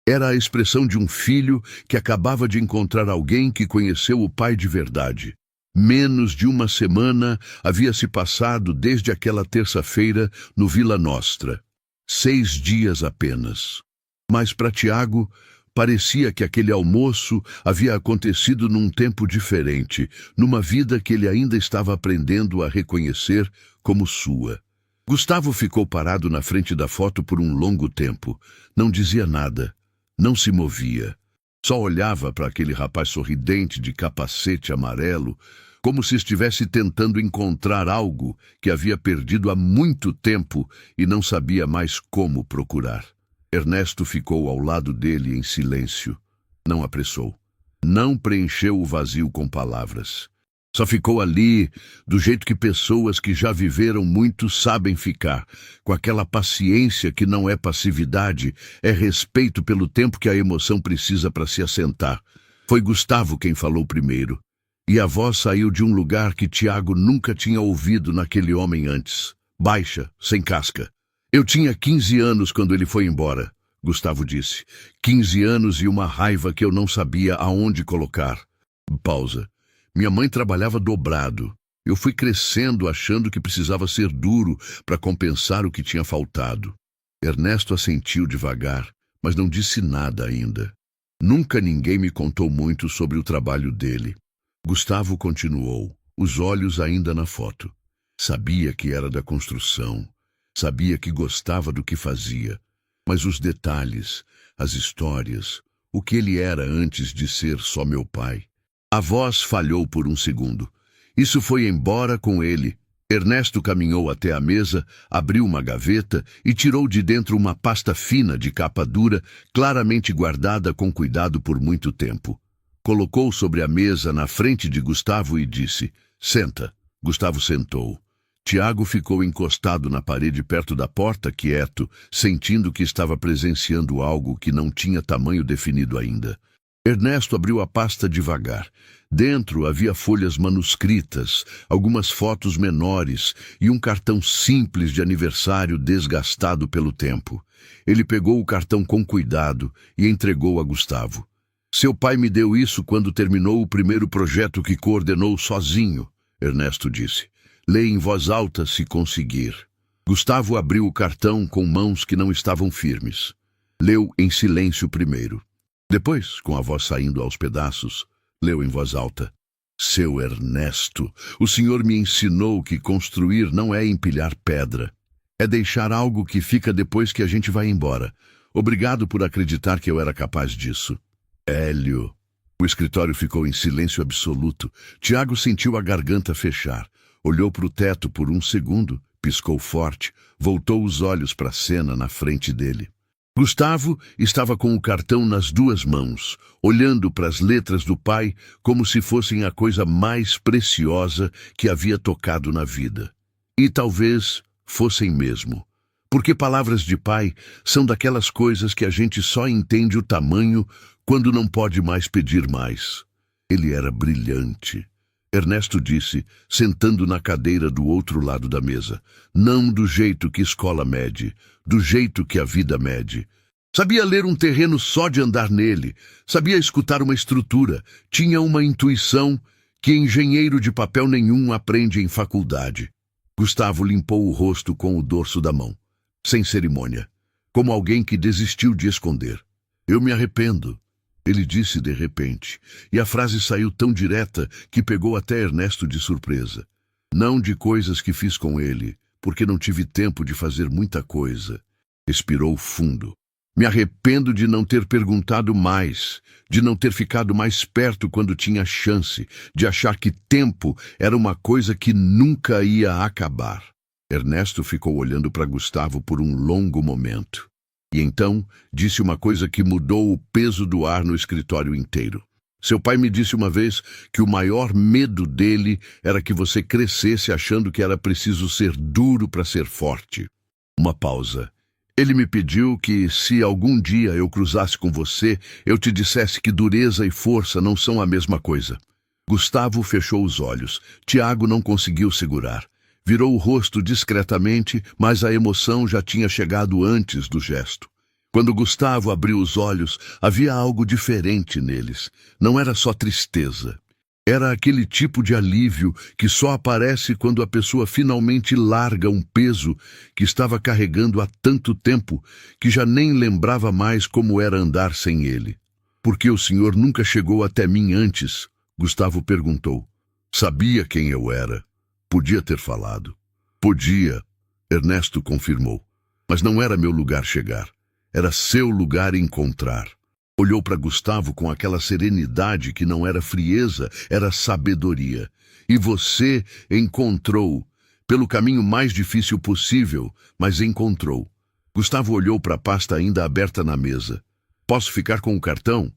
A: Era a expressão de um filho que acabava de encontrar alguém que conheceu o pai de verdade. Menos de uma semana havia se passado desde aquela terça-feira no Vila Nostra. 6 dias apenas. Mas para Tiago, parecia que aquele almoço havia acontecido num tempo diferente, numa vida que ele ainda estava aprendendo a reconhecer como sua. Gustavo ficou parado na frente da foto por um longo tempo. Não dizia nada. Não se movia. Só olhava para aquele rapaz sorridente de capacete amarelo, como se estivesse tentando encontrar algo que havia perdido há muito tempo e não sabia mais como procurar. Ernesto ficou ao lado dele em silêncio. Não apressou. Não preencheu o vazio com palavras. Só ficou ali, do jeito que pessoas que já viveram muito sabem ficar, com aquela paciência que não é passividade, é respeito pelo tempo que a emoção precisa para se assentar. Foi Gustavo quem falou primeiro, e a voz saiu de um lugar que Tiago nunca tinha ouvido naquele homem antes, baixa, sem casca. Eu tinha 15 anos quando ele foi embora, Gustavo disse. 15 anos e uma raiva que eu não sabia aonde colocar. Pausa. Minha mãe trabalhava dobrado. Eu fui crescendo achando que precisava ser duro para compensar o que tinha faltado. Ernesto assentiu devagar, mas não disse nada ainda. Nunca ninguém me contou muito sobre o trabalho dele. Gustavo continuou, os olhos ainda na foto. Sabia que era da construção. Sabia que gostava do que fazia. Mas os detalhes, as histórias, o que ele era antes de ser só meu pai. A voz falhou por um segundo. Isso foi embora com ele. Ernesto caminhou até a mesa, abriu uma gaveta e tirou de dentro uma pasta fina de capa dura, claramente guardada com cuidado por muito tempo. Colocou sobre a mesa na frente de Gustavo e disse: Senta. Gustavo sentou. Tiago ficou encostado na parede perto da porta, quieto, sentindo que estava presenciando algo que não tinha tamanho definido ainda. Ernesto abriu a pasta devagar. Dentro havia folhas manuscritas, algumas fotos menores e um cartão simples de aniversário desgastado pelo tempo. Ele pegou o cartão com cuidado e entregou a Gustavo. Seu pai me deu isso quando terminou o primeiro projeto que coordenou sozinho, Ernesto disse. Leia em voz alta se conseguir. Gustavo abriu o cartão com mãos que não estavam firmes. Leu em silêncio primeiro. Depois, com a voz saindo aos pedaços, leu em voz alta. Seu Ernesto, o senhor me ensinou que construir não é empilhar pedra. É deixar algo que fica depois que a gente vai embora. Obrigado por acreditar que eu era capaz disso. Hélio. O escritório ficou em silêncio absoluto. Tiago sentiu a garganta fechar. Olhou para o teto por um segundo, piscou forte, voltou os olhos para a cena na frente dele. Gustavo estava com o cartão nas 2 mãos, olhando para as letras do pai como se fossem a coisa mais preciosa que havia tocado na vida. E talvez fossem mesmo. Porque palavras de pai são daquelas coisas que a gente só entende o tamanho quando não pode mais pedir mais. Ele era brilhante. Ernesto disse, sentando na cadeira do outro lado da mesa. Não do jeito que escola mede, do jeito que a vida mede. Sabia ler um terreno só de andar nele, sabia escutar uma estrutura, tinha uma intuição que engenheiro de papel nenhum aprende em faculdade. Gustavo limpou o rosto com o dorso da mão, sem cerimônia, como alguém que desistiu de esconder. Eu me arrependo. Ele disse de repente, e a frase saiu tão direta que pegou até Ernesto de surpresa. Não de coisas que fiz com ele, porque não tive tempo de fazer muita coisa. Expirou fundo. Me arrependo de não ter perguntado mais, de não ter ficado mais perto quando tinha chance, de achar que tempo era uma coisa que nunca ia acabar. Ernesto ficou olhando para Gustavo por um longo momento. E então disse uma coisa que mudou o peso do ar no escritório inteiro. Seu pai me disse uma vez que o maior medo dele era que você crescesse achando que era preciso ser duro para ser forte. Uma pausa. Ele me pediu que, se algum dia eu cruzasse com você, eu te dissesse que dureza e força não são a mesma coisa. Gustavo fechou os olhos. Tiago não conseguiu segurar. Virou o rosto discretamente, mas a emoção já tinha chegado antes do gesto. Quando Gustavo abriu os olhos, havia algo diferente neles. Não era só tristeza. Era aquele tipo de alívio que só aparece quando a pessoa finalmente larga um peso que estava carregando há tanto tempo que já nem lembrava mais como era andar sem ele. "Por que o senhor nunca chegou até mim antes?" Gustavo perguntou. "Sabia quem eu era. Podia ter falado." "Podia", Ernesto confirmou. "Mas não era meu lugar chegar. Era seu lugar encontrar." Olhou para Gustavo com aquela serenidade que não era frieza, era sabedoria. "E você encontrou, pelo caminho mais difícil possível, mas encontrou." Gustavo olhou para a pasta ainda aberta na mesa. "Posso ficar com o cartão?"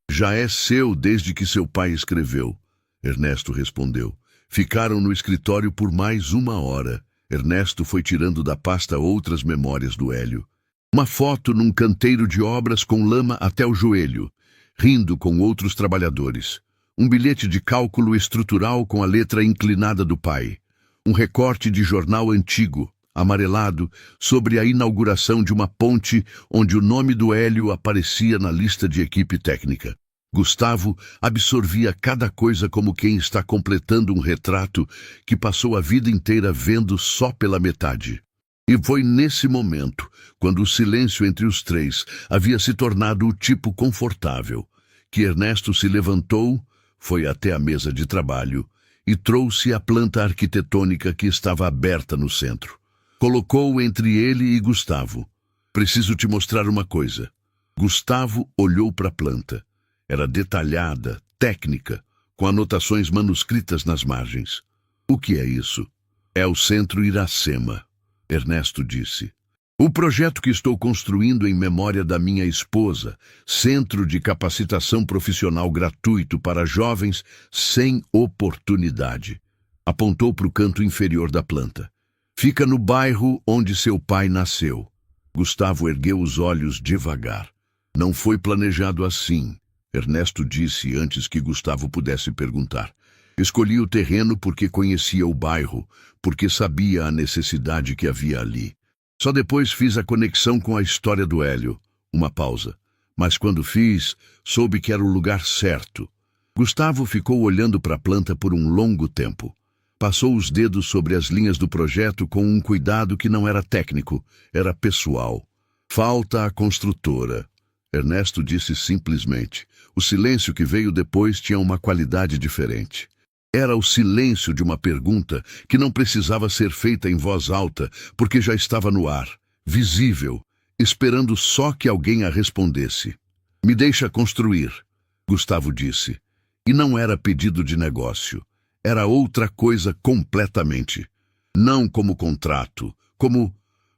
A: "Já é seu desde que seu pai escreveu." Ernesto respondeu. Ficaram no escritório por mais 1 hora. Ernesto foi tirando da pasta outras memórias do Hélio. Uma foto num canteiro de obras com lama até o joelho, rindo com outros trabalhadores. Um bilhete de cálculo estrutural com a letra inclinada do pai. Um recorte de jornal antigo, amarelado, sobre a inauguração de uma ponte onde o nome do Hélio aparecia na lista de equipe técnica. Gustavo absorvia cada coisa como quem está completando um retrato que passou a vida inteira vendo só pela metade. E foi nesse momento, quando o silêncio entre os três havia se tornado o tipo confortável, que Ernesto se levantou, foi até a mesa de trabalho e trouxe a planta arquitetônica que estava aberta no centro. Colocou entre ele e Gustavo. "Preciso te mostrar uma coisa." Gustavo olhou para a planta. Era detalhada, técnica, com anotações manuscritas nas margens. "O que é isso?" "É o Centro Iracema," Ernesto disse. "O projeto que estou construindo em memória da minha esposa, Centro de Capacitação Profissional Gratuito para Jovens Sem Oportunidade." Apontou para o canto inferior da planta. "Fica no bairro onde seu pai nasceu." Gustavo ergueu os olhos devagar. "Não foi planejado assim," Ernesto disse antes que Gustavo pudesse perguntar. "Escolhi o terreno porque conhecia o bairro, porque sabia a necessidade que havia ali. Só depois fiz a conexão com a história do Hélio." Uma pausa. "Mas quando fiz, soube que era o lugar certo." Gustavo ficou olhando para a planta por um longo tempo. Passou os dedos sobre as linhas do projeto com um cuidado que não era técnico, era pessoal. "Falta a construtora," Ernesto disse simplesmente. O silêncio que veio depois tinha uma qualidade diferente. Era o silêncio de uma pergunta que não precisava ser feita em voz alta, porque já estava no ar, visível, esperando só que alguém a respondesse. "Me deixa construir," Gustavo disse. E não era pedido de negócio. Era outra coisa completamente. Não como contrato, como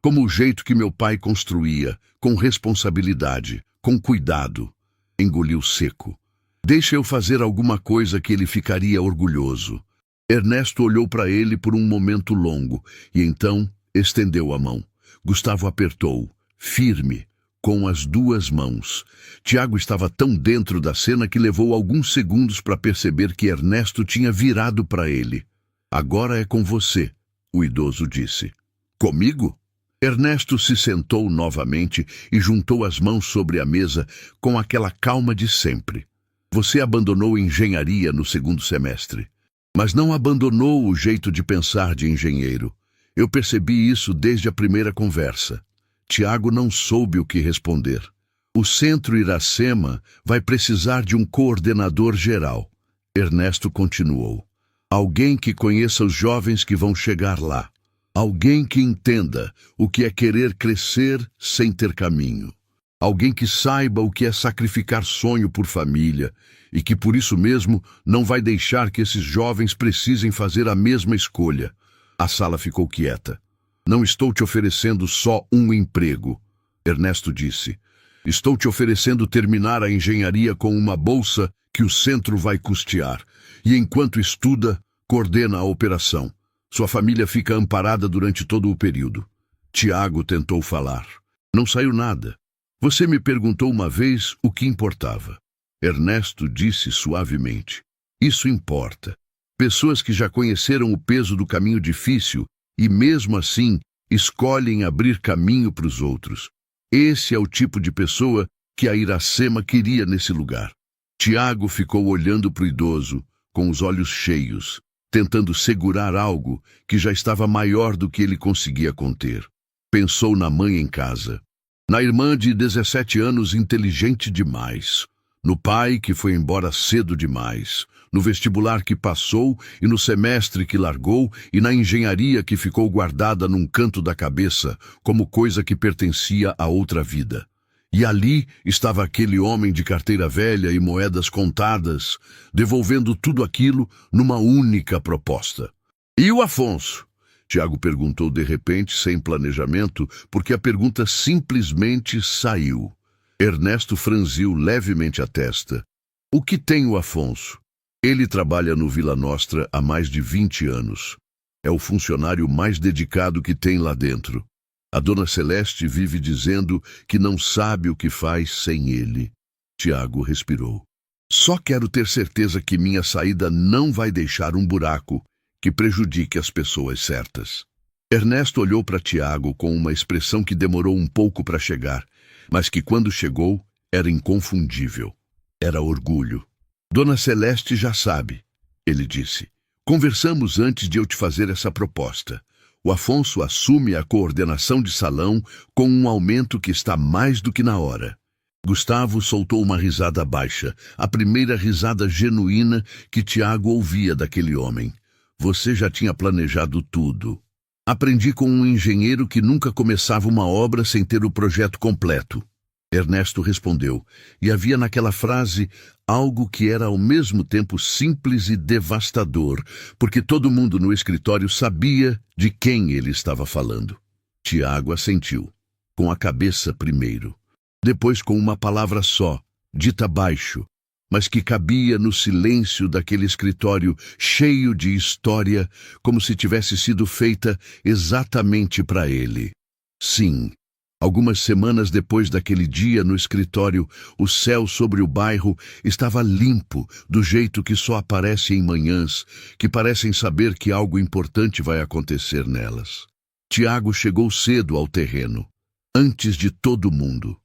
A: o jeito que meu pai construía, com responsabilidade, com cuidado. Engoliu seco. "Deixa eu fazer alguma coisa que ele ficaria orgulhoso." Ernesto olhou para ele por um momento longo e então estendeu a mão. Gustavo apertou, firme, com as 2 mãos. Tiago estava tão dentro da cena que levou alguns segundos para perceber que Ernesto tinha virado para ele. "Agora é com você," o idoso disse. "Comigo?" Ernesto se sentou novamente e juntou as mãos sobre a mesa com aquela calma de sempre. "Você abandonou engenharia no 2º semestre, mas não abandonou o jeito de pensar de engenheiro. Eu percebi isso desde a primeira conversa." Tiago não soube o que responder. "O Centro Iracema vai precisar de um coordenador geral," Ernesto continuou. "Alguém que conheça os jovens que vão chegar lá. Alguém que entenda o que é querer crescer sem ter caminho. Alguém que saiba o que é sacrificar sonho por família e que por isso mesmo não vai deixar que esses jovens precisem fazer a mesma escolha." A sala ficou quieta. "Não estou te oferecendo só um emprego," Ernesto disse. "Estou te oferecendo terminar a engenharia com uma bolsa que o centro vai custear. E enquanto estuda, coordena a operação. Sua família fica amparada durante todo o período. Tiago tentou falar. Não saiu nada. Você me perguntou uma vez o que importava. Ernesto disse suavemente. Isso importa. Pessoas que já conheceram o peso do caminho difícil e, mesmo assim, escolhem abrir caminho para os outros. Esse é o tipo de pessoa que a Iracema queria nesse lugar. Tiago ficou olhando para o idoso, com os olhos cheios, tentando segurar algo que já estava maior do que ele conseguia conter. Pensou na mãe em casa, na irmã de 17 anos inteligente demais, no pai que foi embora cedo demais, no vestibular que passou e no semestre que largou e na engenharia que ficou guardada num canto da cabeça como coisa que pertencia a outra vida. E ali estava aquele homem de carteira velha e moedas contadas, devolvendo tudo aquilo numa única proposta. E o Afonso? Tiago perguntou de repente, sem planejamento, porque a pergunta simplesmente saiu. Ernesto franziu levemente a testa. O que tem o Afonso? Ele trabalha no Vila Nostra há mais de 20 anos. É o funcionário mais dedicado que tem lá dentro. A dona Celeste vive dizendo que não sabe o que faz sem ele. Tiago respirou. Só quero ter certeza que minha saída não vai deixar um buraco que prejudique as pessoas certas. Ernesto olhou para Tiago com uma expressão que demorou um pouco para chegar, mas que quando chegou era inconfundível. Era orgulho. Dona Celeste já sabe, ele disse. Conversamos antes de eu te fazer essa proposta. O Afonso assume a coordenação de salão com um aumento que está mais do que na hora. Gustavo soltou uma risada baixa, a primeira risada genuína que Tiago ouvia daquele homem. Você já tinha planejado tudo. Aprendi com um engenheiro que nunca começava uma obra sem ter o projeto completo. Ernesto respondeu, e havia naquela frase algo que era ao mesmo tempo simples e devastador, porque todo mundo no escritório sabia de quem ele estava falando. Tiago assentiu, com a cabeça primeiro, depois com uma palavra só, dita baixo, mas que cabia no silêncio daquele escritório cheio de história, como se tivesse sido feita exatamente para ele. Sim. Algumas semanas depois daquele dia no escritório, o céu sobre o bairro estava limpo, do jeito que só aparece em manhãs, que parecem saber que algo importante vai acontecer nelas. Tiago chegou cedo ao terreno, antes de todo mundo.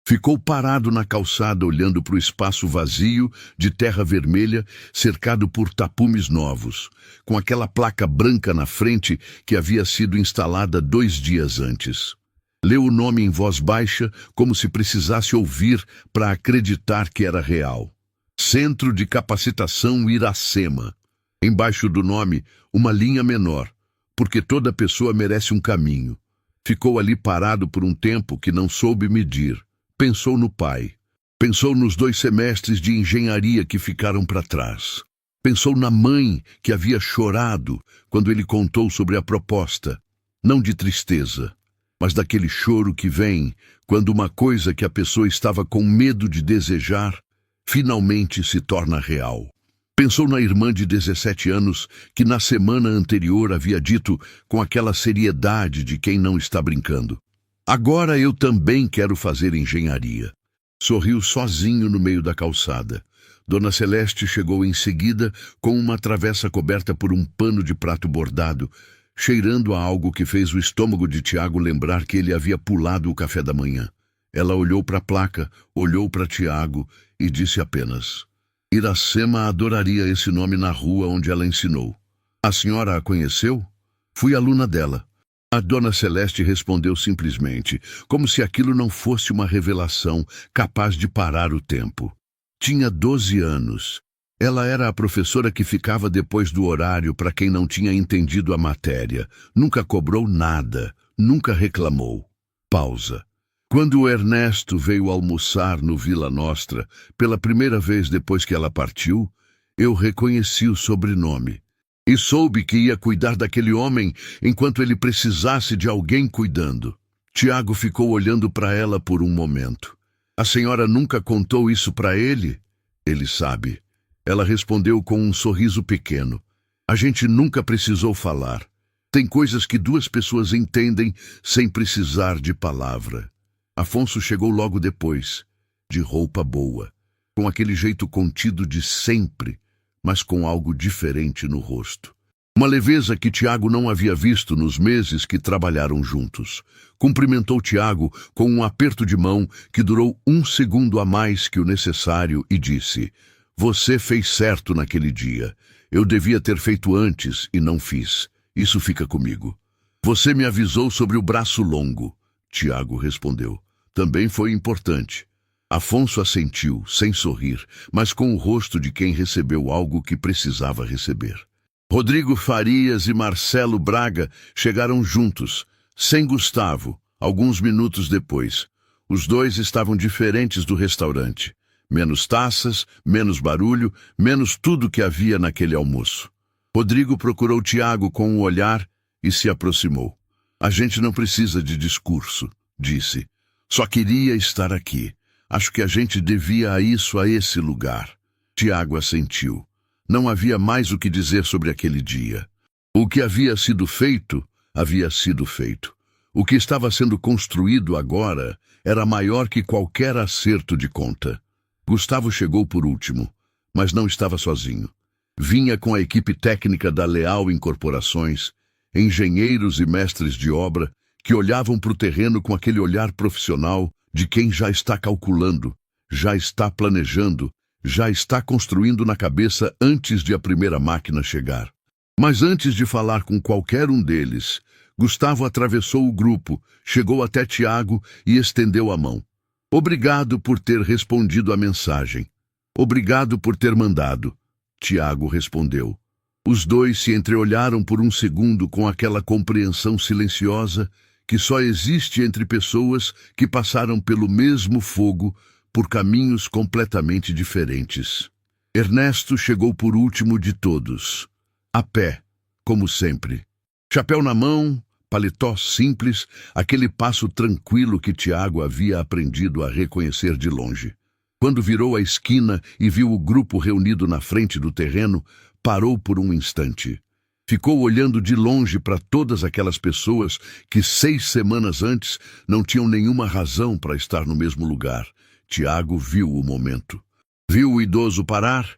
A: Ficou parado na calçada olhando para o espaço vazio de terra vermelha, cercado por tapumes novos, com aquela placa branca na frente que havia sido instalada 2 dias antes. Leu o nome em voz baixa, como se precisasse ouvir para acreditar que era real. Centro de Capacitação Iracema. Embaixo do nome, uma linha menor, porque toda pessoa merece um caminho. Ficou ali parado por um tempo que não soube medir. Pensou no pai. Pensou nos 2 semestres de engenharia que ficaram para trás. Pensou na mãe que havia chorado quando ele contou sobre a proposta. Não de tristeza, mas daquele choro que vem quando uma coisa que a pessoa estava com medo de desejar finalmente se torna real. Pensou na irmã de 17 anos que na semana anterior havia dito com aquela seriedade de quem não está brincando: agora eu também quero fazer engenharia. Sorriu sozinho no meio da calçada. Dona Celeste chegou em seguida com uma travessa coberta por um pano de prato bordado, cheirando a algo que fez o estômago de Tiago lembrar que ele havia pulado o café da manhã. Ela olhou para a placa, olhou para Tiago e disse apenas: Iracema adoraria esse nome na rua onde ela ensinou. A senhora a conheceu? Fui aluna dela. A Dona Celeste respondeu simplesmente, como se aquilo não fosse uma revelação capaz de parar o tempo. Tinha 12 anos. Ela era a professora que ficava depois do horário para quem não tinha entendido a matéria. Nunca cobrou nada, nunca reclamou. Pausa. Quando o Ernesto veio almoçar no Vila Nostra, pela primeira vez depois que ela partiu, eu reconheci o sobrenome. E soube que ia cuidar daquele homem enquanto ele precisasse de alguém cuidando. Tiago ficou olhando para ela por um momento. A senhora nunca contou isso para ele? Ele sabe. Ela respondeu com um sorriso pequeno. A gente nunca precisou falar. Tem coisas que duas pessoas entendem sem precisar de palavra. Afonso chegou logo depois, de roupa boa, com aquele jeito contido de sempre, mas com algo diferente no rosto. Uma leveza que Tiago não havia visto nos meses que trabalharam juntos. Cumprimentou Tiago com um aperto de mão que durou 1 segundo a mais que o necessário e disse: "Você fez certo naquele dia. Eu devia ter feito antes e não fiz. Isso fica comigo." "Você me avisou sobre o braço longo", Tiago respondeu. "Também foi importante." Afonso assentiu, sem sorrir, mas com o rosto de quem recebeu algo que precisava receber. Rodrigo Farias e Marcelo Braga chegaram juntos, sem Gustavo, alguns minutos depois. Os dois estavam diferentes do restaurante. Menos taças, menos barulho, menos tudo que havia naquele almoço. Rodrigo procurou Tiago com um olhar e se aproximou. "A gente não precisa de discurso", disse. "Só queria estar aqui. Acho que a gente devia isso a esse lugar." Tiago assentiu. Não havia mais o que dizer sobre aquele dia. O que havia sido feito, havia sido feito. O que estava sendo construído agora era maior que qualquer acerto de conta. Gustavo chegou por último, mas não estava sozinho. Vinha com a equipe técnica da Leal Incorporações, engenheiros e mestres de obra que olhavam para o terreno com aquele olhar profissional de quem já está calculando, já está planejando, já está construindo na cabeça antes de a primeira máquina chegar. Mas antes de falar com qualquer um deles, Gustavo atravessou o grupo, chegou até Tiago e estendeu a mão. "Obrigado por ter respondido à mensagem. Obrigado por ter mandado", Tiago respondeu. Os dois se entreolharam por um segundo com aquela compreensão silenciosa que só existe entre pessoas que passaram pelo mesmo fogo por caminhos completamente diferentes. Ernesto chegou por último de todos, a pé, como sempre. Chapéu na mão, paletó simples, aquele passo tranquilo que Tiago havia aprendido a reconhecer de longe. Quando virou a esquina e viu o grupo reunido na frente do terreno, parou por um instante. Ficou olhando de longe para todas aquelas pessoas que 6 semanas antes não tinham nenhuma razão para estar no mesmo lugar. Tiago viu o momento. Viu o idoso parar,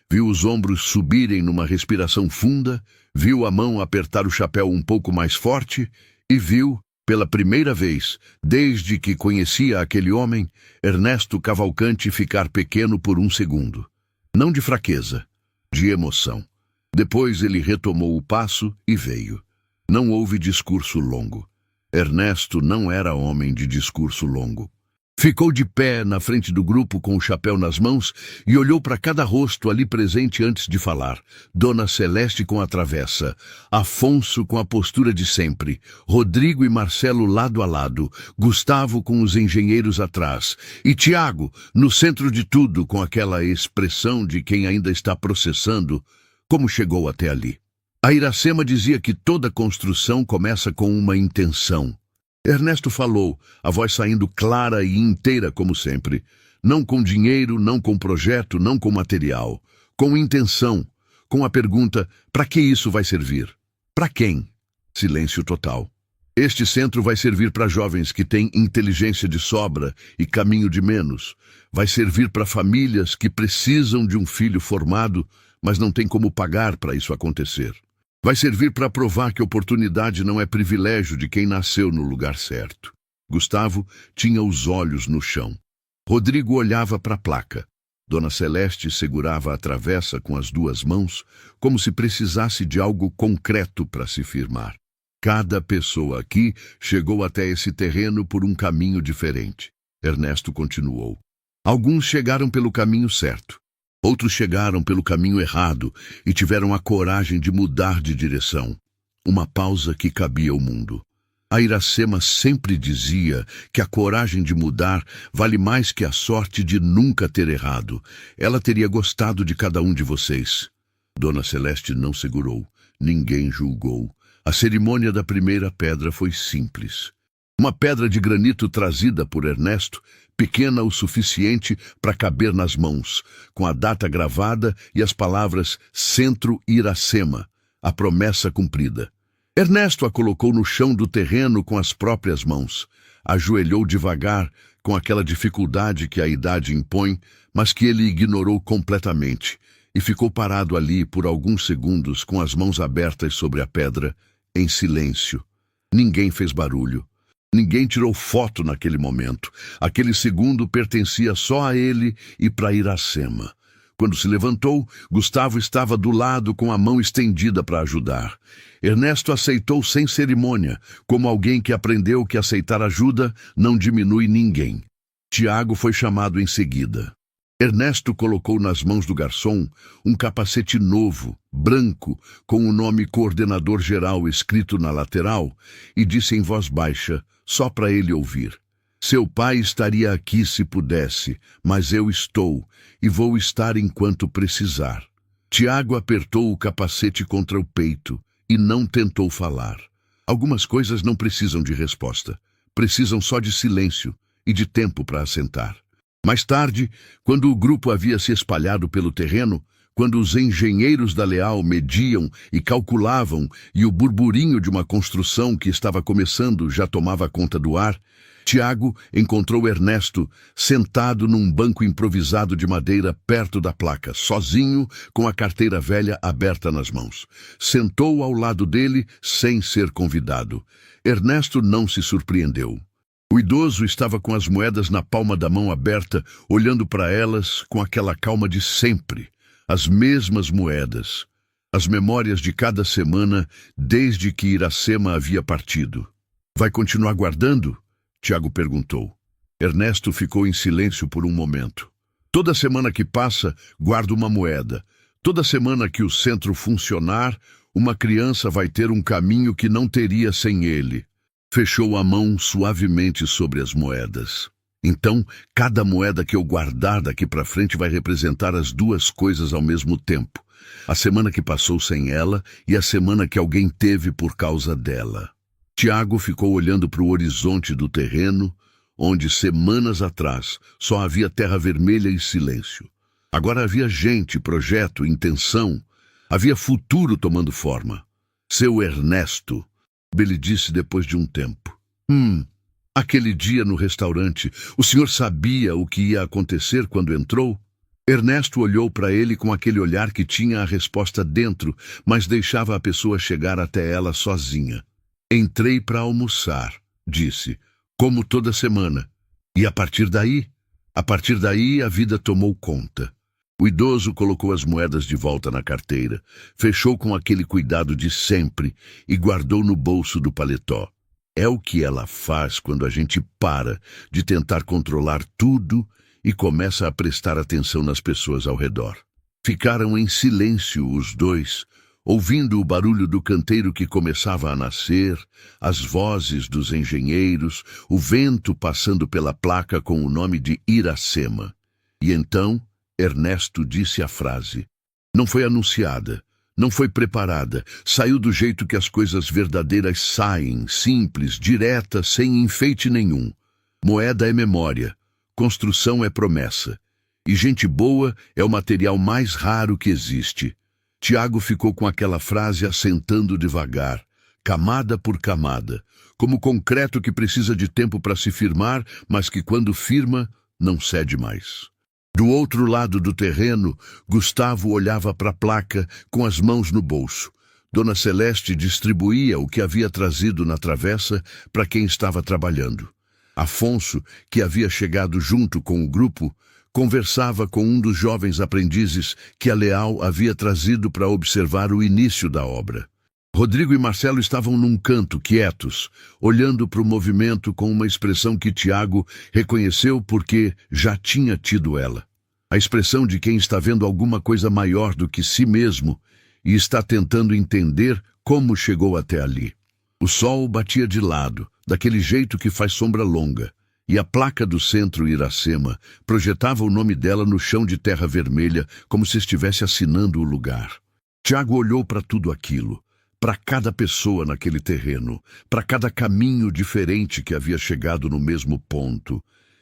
A: viu os ombros subirem numa respiração funda, viu a mão apertar o chapéu um pouco mais forte e viu, pela primeira vez, desde que conhecia aquele homem, Ernesto Cavalcante ficar pequeno por 1 segundo. Não de fraqueza, de emoção. Depois ele retomou o passo e veio. Não houve discurso longo. Ernesto não era homem de discurso longo. Ficou de pé na frente do grupo com o chapéu nas mãos e olhou para cada rosto ali presente antes de falar. Dona Celeste com a travessa, Afonso com a postura de sempre, Rodrigo e Marcelo lado a lado, Gustavo com os engenheiros atrás e Tiago no centro de tudo com aquela expressão de quem ainda está processando como chegou até ali. A Iracema dizia que toda construção começa com uma intenção. Ernesto falou, a voz saindo clara e inteira como sempre. Não com dinheiro, não com projeto, não com material. Com intenção, com a pergunta, para que isso vai servir? Para quem? Silêncio total. Este centro vai servir para jovens que têm inteligência de sobra e caminho de menos. Vai servir para famílias que precisam de um filho formado, mas não têm como pagar para isso acontecer. Vai servir para provar que oportunidade não é privilégio de quem nasceu no lugar certo. Gustavo tinha os olhos no chão. Rodrigo olhava para a placa. Dona Celeste segurava a travessa com as 2 mãos, como se precisasse de algo concreto para se firmar. Cada pessoa aqui chegou até esse terreno por um caminho diferente. Ernesto continuou. Alguns chegaram pelo caminho certo. Outros chegaram pelo caminho errado e tiveram a coragem de mudar de direção. Uma pausa que cabia ao mundo. A Iracema sempre dizia que a coragem de mudar vale mais que a sorte de nunca ter errado. Ela teria gostado de cada um de vocês. Dona Celeste não segurou. Ninguém julgou. A cerimônia da primeira pedra foi simples. Uma pedra de granito trazida por Ernesto, pequena o suficiente para caber nas mãos, com a data gravada e as palavras Centro Iracema, a promessa cumprida. Ernesto a colocou no chão do terreno com as próprias mãos. Ajoelhou devagar, com aquela dificuldade que a idade impõe, mas que ele ignorou completamente, e ficou parado ali por alguns segundos com as mãos abertas sobre a pedra, em silêncio. Ninguém fez barulho. Ninguém tirou foto naquele momento. Aquele segundo pertencia só a ele e para Iracema. Quando se levantou, Gustavo estava do lado com a mão estendida para ajudar. Ernesto aceitou sem cerimônia, como alguém que aprendeu que aceitar ajuda não diminui ninguém. Tiago foi chamado em seguida. Ernesto colocou nas mãos do garçom um capacete novo, branco, com o nome Coordenador Geral escrito na lateral, e disse em voz baixa, só para ele ouvir: seu pai estaria aqui se pudesse, mas eu estou, e vou estar enquanto precisar. Tiago apertou o capacete contra o peito e não tentou falar. Algumas coisas não precisam de resposta, precisam só de silêncio e de tempo para assentar. Mais tarde, quando o grupo havia se espalhado pelo terreno, quando os engenheiros da Leal mediam e calculavam e o burburinho de uma construção que estava começando já tomava conta do ar, Tiago encontrou Ernesto sentado num banco improvisado de madeira perto da placa, sozinho, com a carteira velha aberta nas mãos. Sentou ao lado dele sem ser convidado. Ernesto não se surpreendeu. O idoso estava com as moedas na palma da mão aberta, olhando para elas com aquela calma de sempre. As mesmas moedas. As memórias de cada semana, desde que Iracema havia partido. Vai continuar guardando? Tiago perguntou. Ernesto ficou em silêncio por um momento. Toda semana que passa, guardo uma moeda. Toda semana que o centro funcionar, uma criança vai ter um caminho que não teria sem ele. Fechou a mão suavemente sobre as moedas. Então, cada moeda que eu guardar daqui para frente vai representar as duas coisas ao mesmo tempo. A semana que passou sem ela e a semana que alguém teve por causa dela. Tiago ficou olhando para o horizonte do terreno, onde semanas atrás só havia terra vermelha e silêncio. Agora havia gente, projeto, intenção. Havia futuro tomando forma. Seu Ernesto, ele disse depois de um tempo. Aquele dia no restaurante, o senhor sabia o que ia acontecer quando entrou? Ernesto olhou para ele com aquele olhar que tinha a resposta dentro, mas deixava a pessoa chegar até ela sozinha. Entrei para almoçar, disse, como toda semana. E a partir daí a vida tomou conta. O idoso colocou as moedas de volta na carteira, fechou com aquele cuidado de sempre e guardou no bolso do paletó. É o que ela faz quando a gente para de tentar controlar tudo e começa a prestar atenção nas pessoas ao redor. Ficaram em silêncio os dois, ouvindo o barulho do canteiro que começava a nascer, as vozes dos engenheiros, o vento passando pela placa com o nome de Iracema. E então Ernesto disse a frase. Não foi anunciada, não foi preparada, saiu do jeito que as coisas verdadeiras saem, simples, direta, sem enfeite nenhum. Moeda é memória, construção é promessa, e gente boa é o material mais raro que existe. Tiago ficou com aquela frase assentando devagar, camada por camada, como concreto que precisa de tempo para se firmar, mas que quando firma, não cede mais. Do outro lado do terreno, Gustavo olhava para a placa com as mãos no bolso. Dona Celeste distribuía o que havia trazido na travessa para quem estava trabalhando. Afonso, que havia chegado junto com o grupo, conversava com um dos jovens aprendizes que a Leal havia trazido para observar o início da obra. Rodrigo e Marcelo estavam num canto, quietos, olhando para o movimento com uma expressão que Tiago reconheceu porque já tinha tido ela. A expressão de quem está vendo alguma coisa maior do que si mesmo e está tentando entender como chegou até ali. O sol batia de lado, daquele jeito que faz sombra longa, e a placa do centro Iracema projetava o nome dela no chão de terra vermelha, como se estivesse assinando o lugar. Tiago olhou para tudo aquilo, para cada pessoa naquele terreno, para cada caminho diferente que havia chegado no mesmo ponto,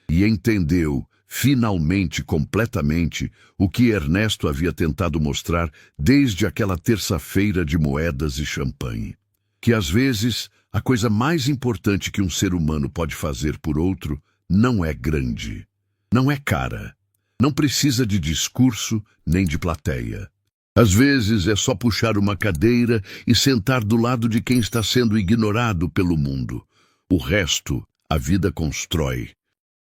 A: e entendeu, finalmente, completamente, o que Ernesto havia tentado mostrar desde aquela terça-feira de moedas e champanhe. Que às vezes a coisa mais importante que um ser humano pode fazer por outro não é grande, não é cara, não precisa de discurso nem de plateia. Às vezes é só puxar uma cadeira e sentar do lado de quem está sendo ignorado pelo mundo. O resto, a vida constrói.